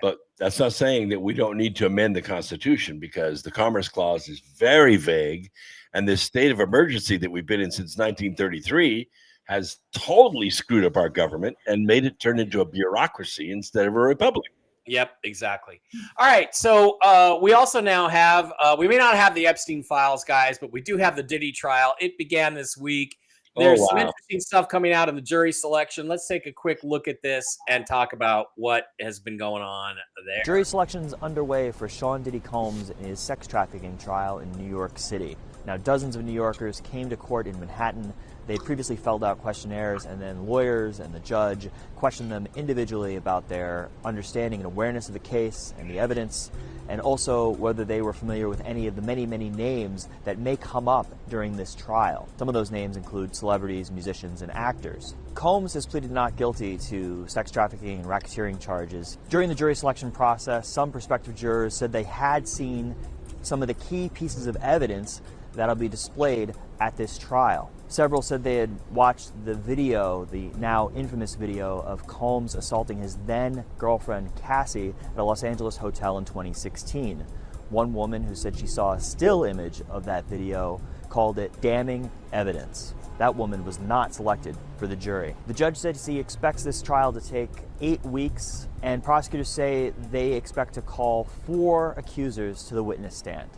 But that's not saying that we don't need to amend the Constitution, because the Commerce Clause is very vague, and this state of emergency that we've been in since 1933 has totally screwed up our government and made it turn into a bureaucracy instead of a republic. Yep, exactly. All right, so we also now have, we may not have the Epstein files, guys, but we do have the Diddy trial. It began this week. There's some interesting stuff coming out in the jury selection. Let's take a quick look at this and talk about what has been going on there. Jury selection's underway for Sean Diddy Combs in his sex trafficking trial in New York City. Now, dozens of New Yorkers came to court in Manhattan. They previously filled out questionnaires, and then lawyers and the judge questioned them individually about their understanding and awareness of the case and the evidence, and also whether they were familiar with any of the many, many names that may come up during this trial. Some of those names include celebrities, musicians, and actors. Combs has pleaded not guilty to sex trafficking and racketeering charges. During the jury selection process, some prospective jurors said they had seen some of the key pieces of evidence that'll be displayed at this trial. Several said they had watched the video, the now infamous video of Combs assaulting his then girlfriend Cassie at a Los Angeles hotel in 2016. One woman who said she saw a still image of that video called it damning evidence. That woman was not selected for the jury. The judge said he expects this trial to take 8 weeks, and prosecutors say they expect to call 4 accusers to the witness stand.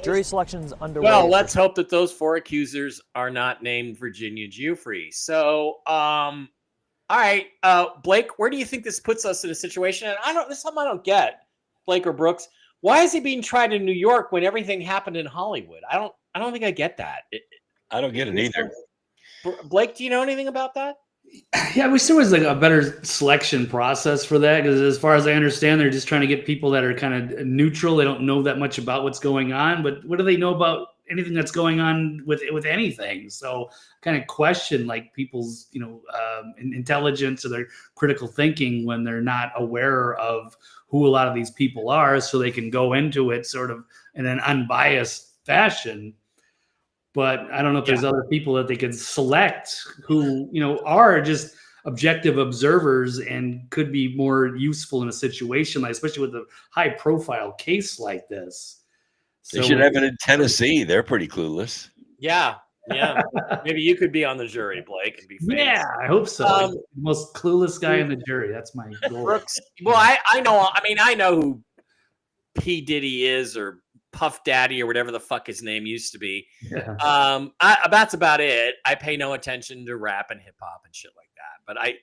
Jury selection's underway. Well, let's hope that those 4 accusers are not named Virginia Giuffre. So, all right, Blake, where do you think this puts us in a situation? And this is something I don't get, Blake or Brooks. Why is he being tried in New York when everything happened in Hollywood? I don't think I get that. I don't get it either. Blake, do you know anything about that? Yeah, I wish there was like a better selection process for that, because as far as I understand, they're just trying to get people that are kind of neutral. They don't know that much about what's going on, but what do they know about anything that's going on with anything? So kind of question like people's, intelligence or their critical thinking when they're not aware of who a lot of these people are, so they can go into it sort of in an unbiased fashion. But I don't know if there's other people that they could select who, are just objective observers and could be more useful in a situation, especially with a high-profile case like this. They should have it in Tennessee. They're pretty clueless. Yeah. Maybe you could be on the jury, Blake, and be famous. Yeah, I hope so. Most clueless guy in the jury. That's my goal. Brooks, well, I know who P. Diddy is, or Puff Daddy, or whatever the fuck his name used to be. Yeah. That's about it. I pay no attention to rap and hip hop and shit like that. But I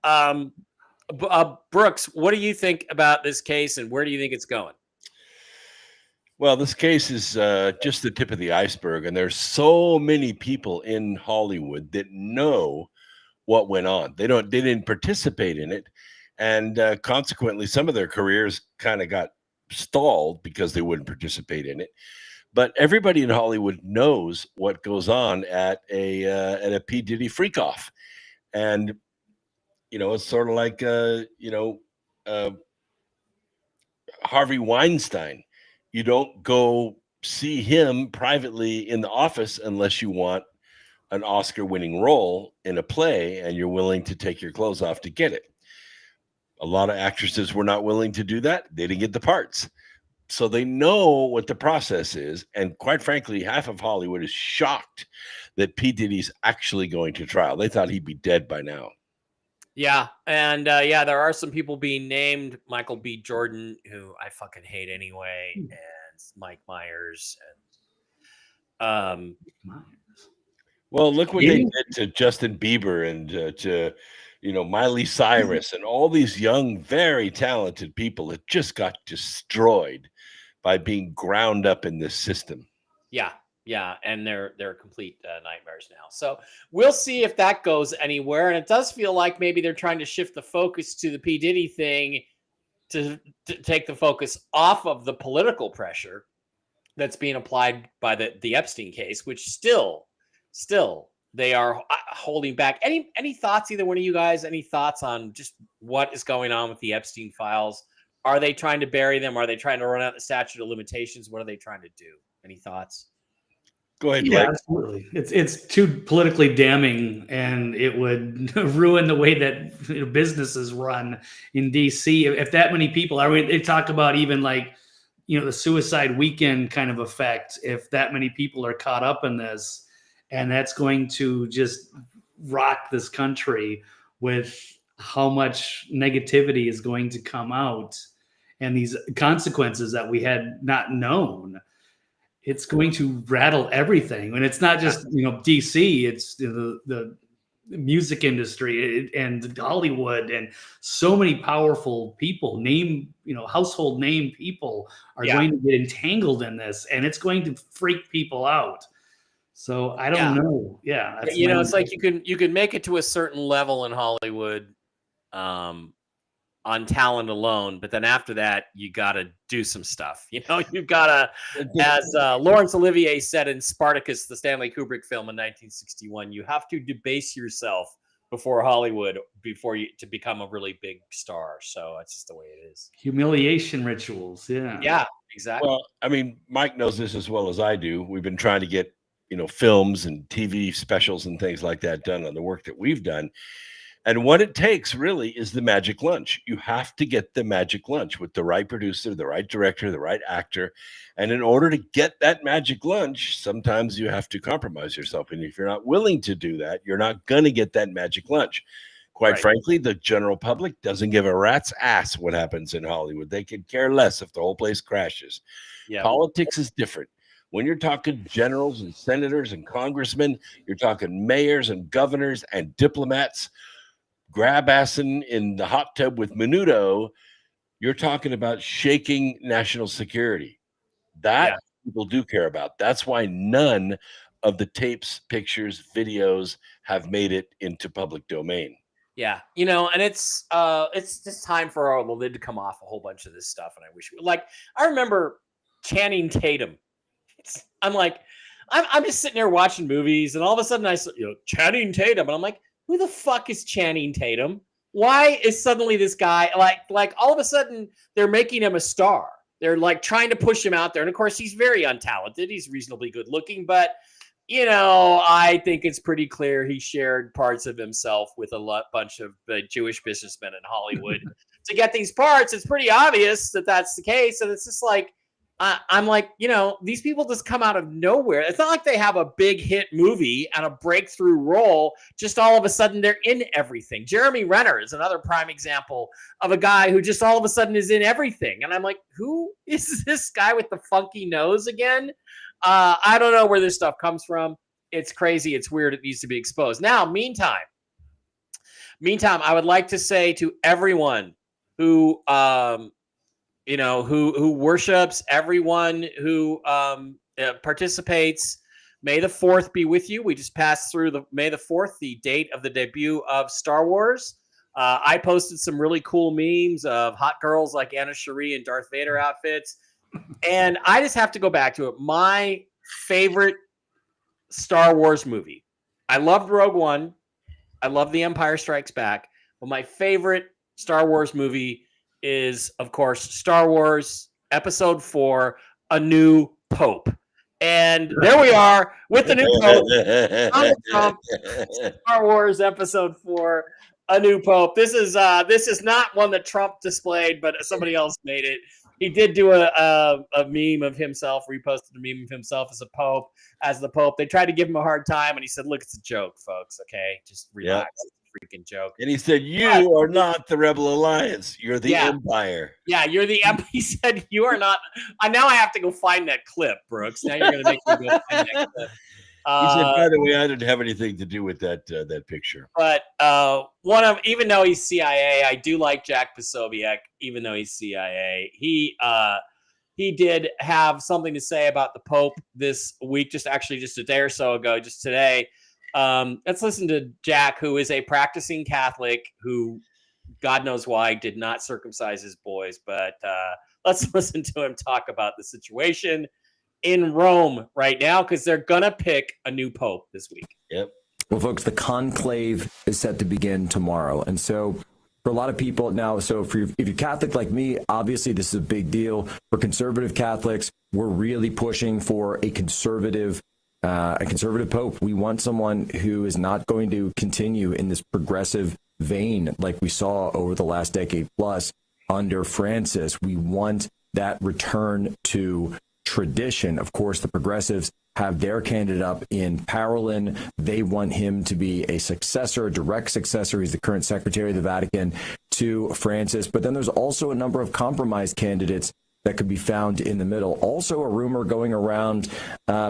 don't know. Brooks, what do you think about this case, and where do you think it's going? Well, this case is just the tip of the iceberg, and there's so many people in Hollywood that know what went on. They didn't participate in it, and consequently, some of their careers kind of got stalled because they wouldn't participate in it. But everybody in Hollywood knows what goes on at a P. Diddy freak off, and it's sort of like Harvey Weinstein. You don't go see him privately in the office unless you want an Oscar-winning role in a play and you're willing to take your clothes off to get it. A lot of actresses were not willing to do that. They didn't get the parts. So they know what the process is. And quite frankly, half of Hollywood is shocked that P. Diddy's actually going to trial. They thought he'd be dead by now. Yeah. And there are some people being named. Michael B. Jordan, who I fucking hate anyway, and Mike Myers. And well, look what they did to Justin Bieber and to Miley Cyrus and all these young, very talented people that just got destroyed by being ground up in this system. Yeah, and they're complete nightmares now. So we'll see if that goes anywhere. And it does feel like maybe they're trying to shift the focus to the P. Diddy thing to take the focus off of the political pressure that's being applied by the Epstein case, which still they are holding back. Any thoughts, either one of you guys? Any thoughts on just what is going on with the Epstein files? Are they trying to bury them? Are they trying to run out the statute of limitations? What are they trying to do? Any thoughts? Go ahead, Blake. Yeah, absolutely. It's too politically damning, and it would ruin the way that businesses run in DC. If that many people are, they talk about even like, the suicide weekend kind of effect. If that many people are caught up in this, and that's going to just rock this country with how much negativity is going to come out and these consequences that we had not known. It's going to rattle everything. And it's not just, DC, it's the music industry and Hollywood, and so many powerful people, household name people are going to get entangled in this, and it's going to freak people out. So I don't know. Yeah. It's like you can make it to a certain level in Hollywood, on talent alone, but then after that, you got to do some stuff. You've got to, as Laurence Olivier said in Spartacus, the Stanley Kubrick film in 1961, you have to debase yourself before Hollywood to become a really big star. So that's just the way it is. Humiliation rituals. Yeah. Yeah, exactly. Well, I mean, Mike knows this as well as I do. We've been trying to get, films and TV specials and things like that done on the work that we've done. And what it takes really is the magic lunch. You have to get the magic lunch with the right producer, the right director, the right actor. And in order to get that magic lunch, sometimes you have to compromise yourself. And if you're not willing to do that, you're not going to get that magic lunch. Quite frankly, the general public doesn't give a rat's ass what happens in Hollywood. They could care less if the whole place crashes. Yeah. Politics is different. When you're talking generals and senators and congressmen, you're talking mayors and governors and diplomats grab-assing in the hot tub with Menudo, you're talking about shaking national security. That people do care about. That's why none of the tapes, pictures, videos have made it into public domain. Yeah, and it's just time for the lid to come off a whole bunch of this stuff. And I wish I remember Channing Tatum. I'm just sitting there watching movies, and all of a sudden I saw Channing Tatum, and I'm like, who the fuck is Channing Tatum? Why is suddenly this guy like all of a sudden they're making him a star? They're like trying to push him out there. And of course, he's very untalented. He's reasonably good looking, but I think it's pretty clear he shared parts of himself with a bunch of Jewish businessmen in Hollywood to get these parts. It's pretty obvious that that's the case. And it's just like, I'm like, these people just come out of nowhere. It's not like they have a big hit movie and a breakthrough role. Just all of a sudden they're in everything. Jeremy Renner is another prime example of a guy who just all of a sudden is in everything. And I'm like, who is this guy with the funky nose again? I don't know where this stuff comes from. It's crazy. It's weird. It needs to be exposed. Now, meantime, I would like to say to everyone who, who worships, everyone who participates. May the 4th be with you. We just passed through May the 4th, the date of the debut of Star Wars. I posted some really cool memes of hot girls like Anna Cherie and Darth Vader outfits. And I just have to go back to it. My favorite Star Wars movie. I loved Rogue One. I love The Empire Strikes Back. But my favorite Star Wars movie is, of course, Star Wars Episode 4, A New Pope. And there we are with the new Pope. Donald Trump, Star Wars Episode 4, A New Pope. This is not one that Trump displayed, but somebody else made it. He did do a meme of himself, reposted a meme of himself as the Pope. They tried to give him a hard time, and he said, "Look, it's a joke, folks. Okay, just relax. It's a freaking joke." And he said, "You are not the Rebel Alliance. You're the Empire." Yeah, you're the Empire. He said, "You are not." Now I have to go find that clip, Brooks. Now you're going to make me go find that clip. He said, "By the way, I didn't have anything to do with that picture." But even though he's CIA, I do like Jack Posobiec. Even though he's CIA, he did have something to say about the Pope this week. Just a day or so ago, just today. Let's listen to Jack, who is a practicing Catholic who, God knows why, did not circumcise his boys. But let's listen to him talk about the situation in Rome right now, because they're gonna pick a new pope this week. Yep. Well, folks, the conclave is set to begin tomorrow, and so for a lot of people now, if you're Catholic like me, obviously this is a big deal. For conservative Catholics, we're really pushing for a conservative pope. We want someone who is not going to continue in this progressive vein like we saw over the last decade plus under Francis. We want that return to tradition. Of course, the progressives have their candidate up in Parolin. They want him to be a successor, a direct successor. He's the current Secretary of the Vatican to Francis. But then there's also a number of compromise candidates that could be found in the middle. Also a rumor going around,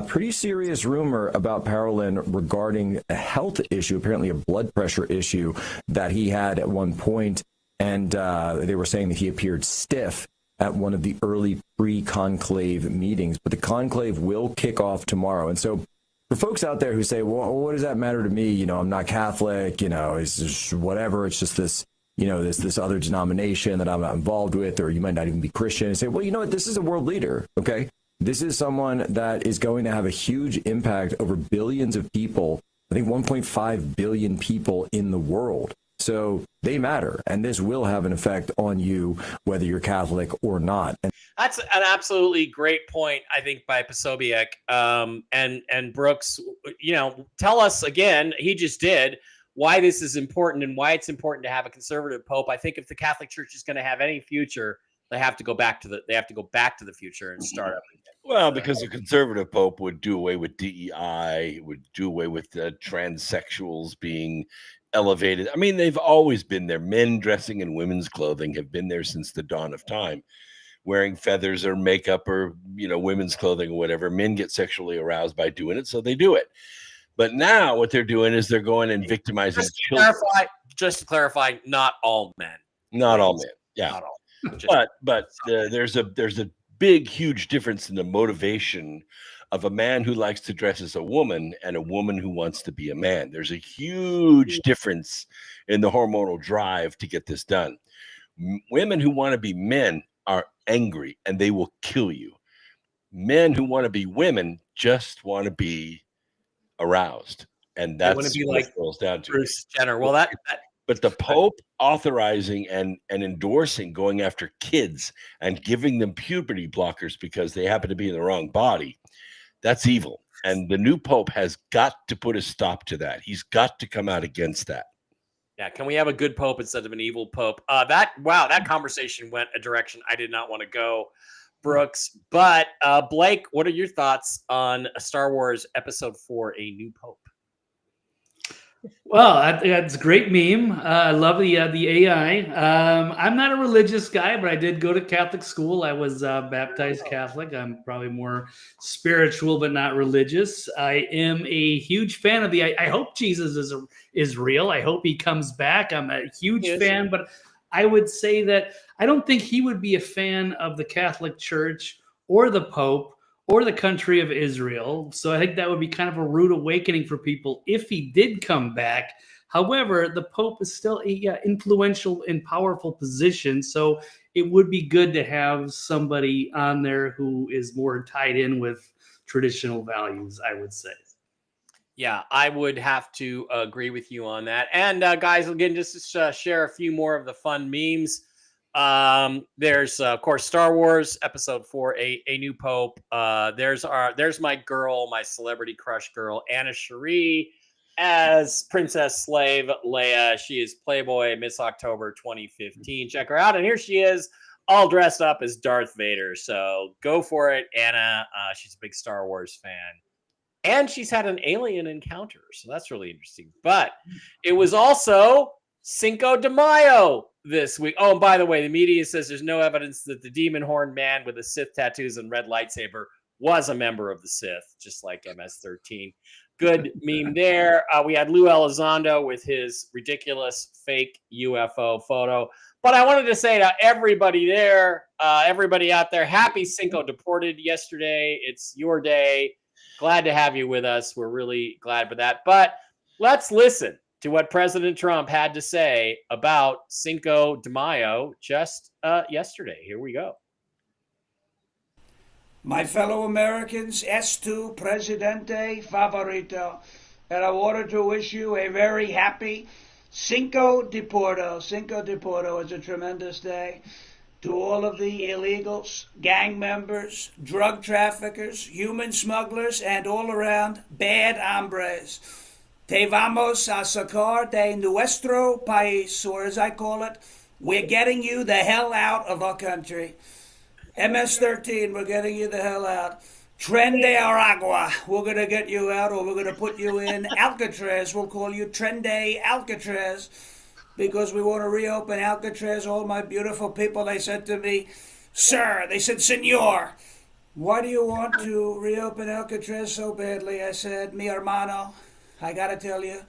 pretty serious rumor about Parolin regarding a health issue, apparently a blood pressure issue that he had at one point. And they were saying that he appeared stiff at one of the early pre-conclave meetings. But the conclave will kick off tomorrow. And so for folks out there who say, well, what does that matter to me? You know, I'm not Catholic, you know, it's just whatever. It's just this, you know, this other denomination that I'm not involved with, or you might not even be Christian, and say, well, you know what, this is a world leader, okay? This is someone that is going to have a huge impact over billions of people, I think 1.5 billion people in the world. So they matter, and this will have an effect on you, whether you're Catholic or not. And that's an absolutely great point, I think, by Posobiec. And Brooks, you know, tell us again, he just did, why this is important and why it's important to have a conservative pope. I think if the Catholic Church is going to have any future, they have to go back to the future and start up again. Well, because a conservative pope would do away with DEI, would do away with transsexuals being elevated. I mean, they've always been there. Men dressing in women's clothing have been there since the dawn of time. Wearing feathers or makeup or, you know, women's clothing or whatever. Men get sexually aroused by doing it, so they do it. But now what they're doing is they're going and victimizing children. Just to clarify, not all men. Not all men. Yeah. Not all. But there's a big, huge difference in the motivation of a man who likes to dress as a woman and a woman who wants to be a man. There's a huge difference in the hormonal drive to get this done. Women who want to be men are angry and they will kill you. Men who want to be women just want to be aroused, and that's what it boils down to. Bruce Jenner. Well, but the Pope authorizing and endorsing going after kids and giving them puberty blockers because they happen to be in the wrong body, that's evil. And the new Pope has got to put a stop to that. He's got to come out against that. Yeah, can we have a good Pope instead of an evil Pope? That conversation went a direction I did not want to go, Brooks. But Blake, what are your thoughts on Star Wars Episode 4, A New Pope? Well, that's a great meme. I love the AI. I'm not a religious guy, but I did go to Catholic school. I was baptized Catholic. I'm probably more spiritual, but not religious. I am a huge fan of I hope Jesus is real. I hope he comes back. I'm a huge fan, but I would say that I don't think he would be a fan of the Catholic Church or the Pope or the country of Israel. So I think that would be kind of a rude awakening for people if he did come back. However, the Pope is still an influential and powerful position. So it would be good to have somebody on there who is more tied in with traditional values, I would say. Yeah, I would have to agree with you on that. And guys, again, just to share a few more of the fun memes. There's of course Star Wars Episode 4, A New Pope. There's my girl, my celebrity crush girl, Anna Cherie as Princess Slave Leia. She is Playboy Miss October 2015. Check her out, and here she is, all dressed up as Darth Vader. So go for it, Anna. She's a big Star Wars fan. And she's had an alien encounter, so that's really interesting. But it was also Cinco de Mayo this week. Oh, and by the way, the media says there's no evidence that the demon horn man with the Sith tattoos and red lightsaber was a member of the Sith, just like MS-13. Good meme there. We had Lou Elizondo with his ridiculous fake UFO photo. But I wanted to say to everybody there, everybody out there, happy Cinco Deported yesterday. It's your day. Glad to have you with us. We're really glad for that. But let's listen to what President Trump had to say about Cinco de Mayo just yesterday. Here we go. My fellow Americans, tu presidente favorito, and I wanted to wish you a very happy Cinco de Porto. Cinco de Porto is a tremendous day. To all of the illegals, gang members, drug traffickers, human smugglers, and all around bad hombres. Te vamos a sacar de nuestro país, or as I call it, we're getting you the hell out of our country. MS-13, we're getting you the hell out. Tren de Aragua, we're going to get you out, or we're going to put you in Alcatraz. We'll call you Tren de Alcatraz, because we want to reopen Alcatraz. All my beautiful people, they said to me, Sir, they said, Senor, why do you want to reopen Alcatraz so badly? I said, mi hermano, I gotta tell you,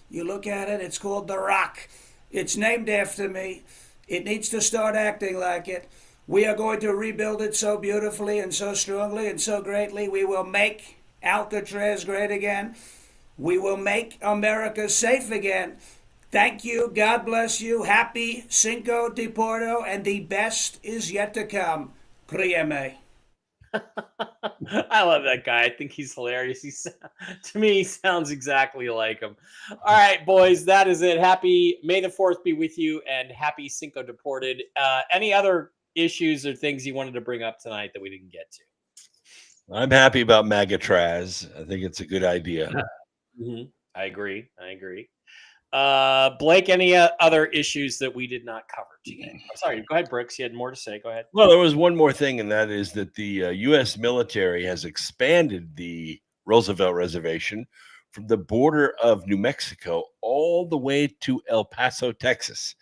you look at it, it's called The Rock. It's named after me. It needs to start acting like it. We are going to rebuild it so beautifully and so strongly and so greatly. We will make Alcatraz great again. We will make America safe again. Thank you. God bless you. Happy Cinco de Porto, and the best is yet to come. Créeme. I love that guy. I think he's hilarious. To me, he sounds exactly like him. All right, boys, that is it. Happy May the 4th be with you, and happy Cinco de Ported. Any other issues or things you wanted to bring up tonight that we didn't get to? I'm happy about Magatraz. I think it's a good idea. Mm-hmm. I agree. Blake, any other issues that we did not cover today? I'm sorry. Go ahead, Brooks. You had more to say. Go ahead. Well, there was one more thing, and that is that the U.S. military has expanded the Roosevelt Reservation from the border of New Mexico all the way to El Paso, Texas.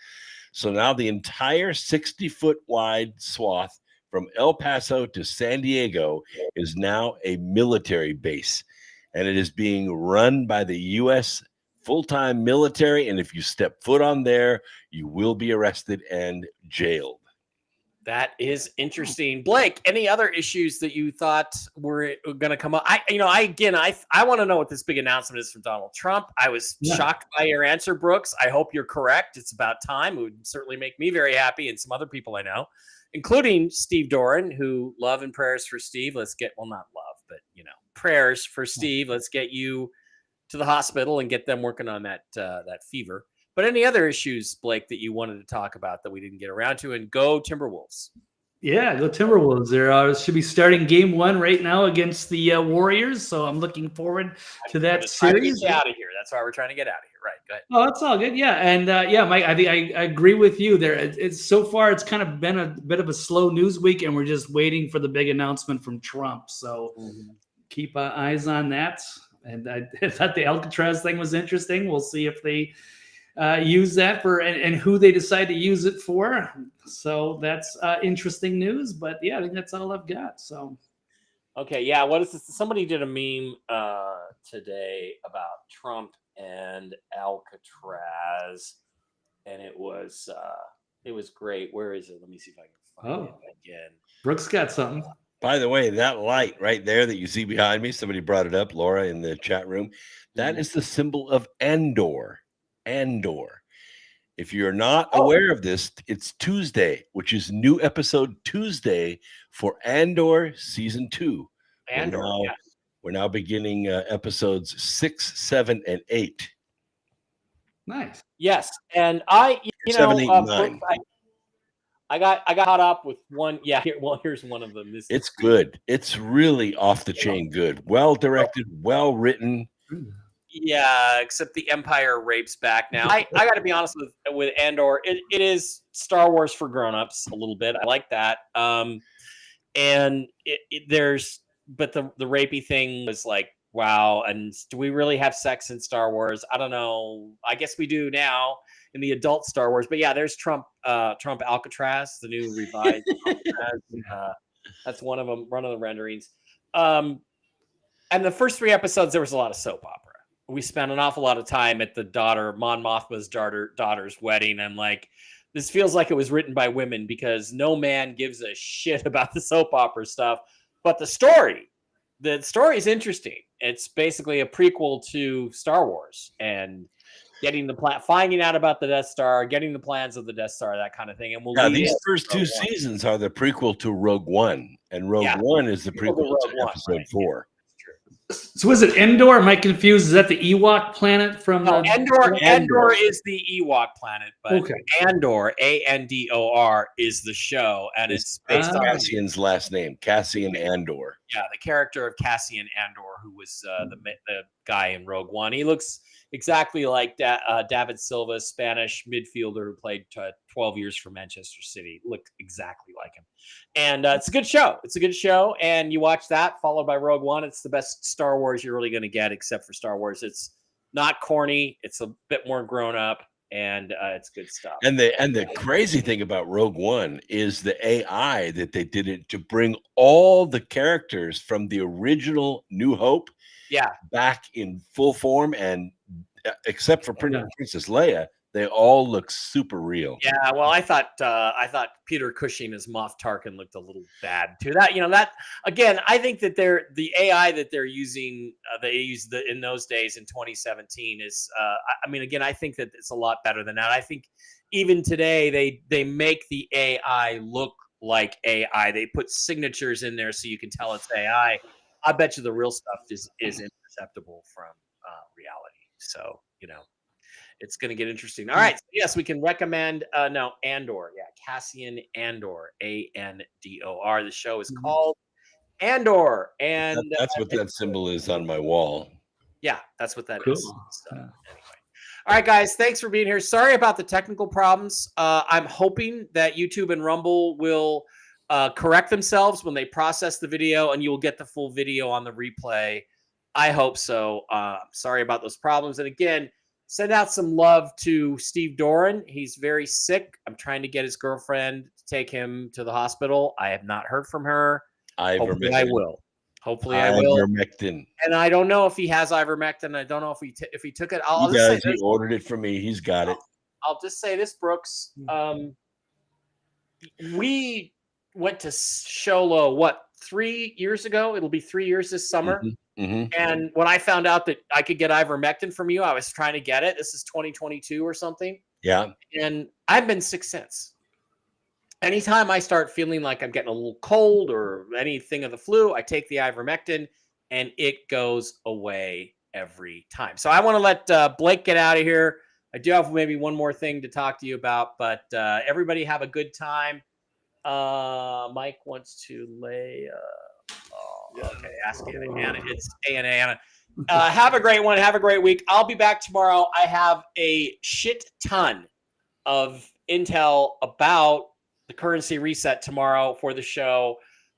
So now the entire 60-foot wide swath from El Paso to San Diego is now a military base, and it is being run by the U.S. full-time military. And if you step foot on there, you will be arrested and jailed. That is interesting. Blake, any other issues that you thought were going to come up? I want to know what this big announcement is from Donald Trump. I was shocked by your answer, Brooks. I hope you're correct. It's about time. It would certainly make me very happy, and some other people I know, including Steve Doran, who love and prayers for Steve. Not love, but prayers for Steve. Let's get you to the hospital and get them working on that fever. But any other issues, Blake, that you wanted to talk about that we didn't get around to? And go Timberwolves. Yeah, go Timberwolves. They should be starting game 1 right now against the Warriors. So I'm looking forward to that series. To get out of here. That's why we're trying to get out of here. Right. Go ahead. Oh, that's all good. Yeah. And Mike, I think I agree with you there. It's so far, it's kind of been a bit of a slow news week, and we're just waiting for the big announcement from Trump. So keep eyes on that. And I thought the Alcatraz thing was interesting. We'll see if they use that for and who they decide to use it for. So that's interesting news. But yeah, I think that's all I've got. So okay, yeah. What is this? Somebody did a meme today about Trump and Alcatraz, and it was great. Where is it? Let me see if I can find it again. Brooks got something. By the way, that light right there that you see behind me, somebody brought it up, Laura, in the chat room. That is the symbol of Andor. Andor. If you're not aware of this, it's Tuesday, which is new episode Tuesday for Andor season 2. Andor. We're now beginning episodes 6, 7, and 8. Nice. Yes, and I got caught up with one. Yeah, here's one of them. It's good. It's really off the chain good. Well directed, well written. Yeah, except the Empire rapes back now. I got to be honest with Andor. It is Star Wars for grown-ups a little bit. I like that. And but the rapey thing was like, wow. And do we really have sex in Star Wars? I don't know. I guess we do now in the adult Star Wars. But yeah, there's Trump Alcatraz, the new revised Alcatraz. That's one of them, one of the renderings. And the first 3 episodes, there was a lot of soap opera. We spent an awful lot of time at the Mon Mothma's daughter's wedding. I'm like, this feels like it was written by women, because no man gives a shit about the soap opera stuff. But the story is interesting. It's basically a prequel to Star Wars, and getting finding out about the Death Star, getting the plans of the Death Star, that kind of thing. And these first 2 seasons are the prequel to Rogue One, and Rogue One is the prequel to Episode 4. So is it Endor? Am I confused? Is that the Ewok planet from Endor is the Ewok planet, but Andor, Andor, is the show, and it's based on Cassian's last name, Cassian Andor. Yeah, the character of Cassian Andor, who was the guy in Rogue One. He looks exactly like David Silva, Spanish midfielder who played 12 years for Manchester City. Looked exactly like him. And it's a good show. It's a good show. And you watch that, followed by Rogue One. It's the best Star Wars you're really going to get, except for Star Wars. It's not corny. It's a bit more grown up. and it's good stuff. And the crazy thing about Rogue One is the AI that they did it to bring all the characters from the original New Hope back in full form, and except for Princess Leia, they all look super real. Yeah, well, I thought Peter Cushing as Moff Tarkin looked a little bad too. That that again, I think that the AI that they're using, they used in those days in 2017 is. I mean, again, I think that it's a lot better than that. I think even today they make the AI look like AI. They put signatures in there so you can tell it's AI. I bet you the real stuff is imperceptible from reality. So it's going to get interesting. All right. So yes, we can recommend Andor. Yeah, Cassian Andor, Andor. The show is called Andor, and that's what that symbol is on my wall. Yeah, that's what that is. So, anyway. All right, guys, thanks for being here. Sorry about the technical problems. I'm hoping that YouTube and Rumble will correct themselves when they process the video, and you will get the full video on the replay. I hope so. Sorry about those problems. And again, send out some love to Steve Doran. He's very sick. I'm trying to get his girlfriend to take him to the hospital. I have not heard from her. Hopefully I will. Hopefully I will. Ivermectin. And I don't know if he has ivermectin. I don't know if he took it. He does. He ordered it for me. He's got it. I'll just say this, Brooks. We went to Sholo, 3 years ago? It'll be 3 years this summer. And when I found out that I could get ivermectin from you, I was trying to get it. This is 2022 or something. Yeah. And I've been sick since. Anytime I start feeling like I'm getting a little cold or anything of the flu, I take the ivermectin and it goes away every time. So I want to let Blake get out of here. I do have maybe one more thing to talk to you about, but everybody have a good time. Mike wants to lay... okay, ask Anna. It's Anna. Have a great one. Have a great week. I'll be back tomorrow. I have a shit ton of intel about the currency reset tomorrow for the show.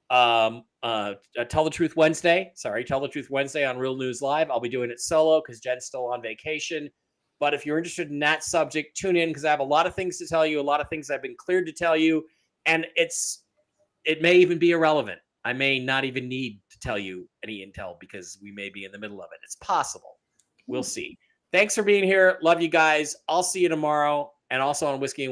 Tell the Truth Wednesday. Tell the Truth Wednesday on Real News Live. I'll be doing it solo because Jen's still on vacation. But if you're interested in that subject, tune in because I have a lot of things to tell you, a lot of things I've been cleared to tell you, and it may even be irrelevant. I may not even need to tell you any intel because we may be in the middle of it. It's possible. We'll see. Thanks for being here. Love you guys. I'll see you tomorrow and also on Whiskey and Whiskey.